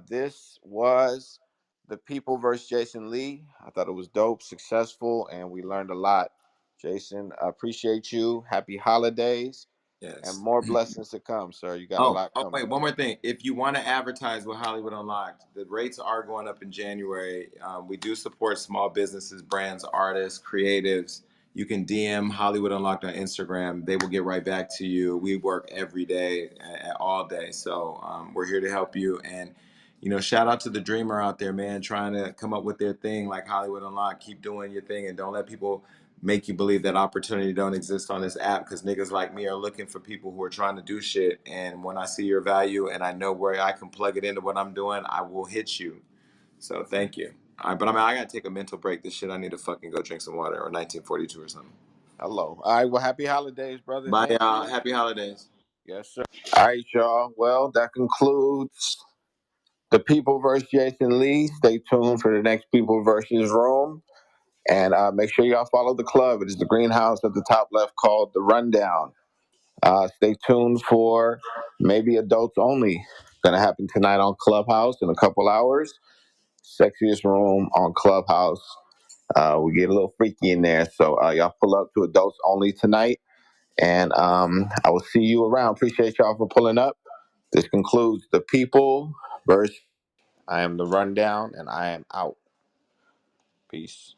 This was the People versus Jason Lee. I thought it was dope, successful, and we learned a lot. Jason, I appreciate you. Happy holidays and Yes. more blessings to come, sir. You got a Oh, lot oh, coming. wait, one more thing. If you want to advertise with Hollywood Unlocked, the rates are going up in January. We do support small businesses, brands, artists, creatives. you can DM Hollywood Unlocked on Instagram. They will get right back to you. We work every day, all day. So we're here to help you. And, you know, shout out to the dreamer out there, man, trying to come up with their thing like Hollywood Unlocked. Keep doing your thing and don't let people make you believe that opportunity don't exist on this app, because niggas like me are looking for people who are trying to do shit. And when I see your value and I know where I can plug it into what I'm doing, I will hit you. So thank you. All right, but I gotta take a mental break. This shit, I need to fucking go drink some water or 1942 or something. Hello. All right. Well, happy holidays, brother. Bye, Thank y'all. you. Happy holidays. Yes, sir. All right, y'all. Well, that concludes the People versus Jason Lee. Stay tuned for the next People versus room. And make sure y'all follow the club. It is the greenhouse at the top left called The Rundown. Stay tuned for maybe adults only. Going to happen tonight on Clubhouse in a couple hours. Sexiest room on Clubhouse. We get a little freaky in there. So y'all pull up to adults only tonight. And I will see you around. Appreciate y'all for pulling up. This concludes the People versus. I am The Rundown, and I am out. Peace.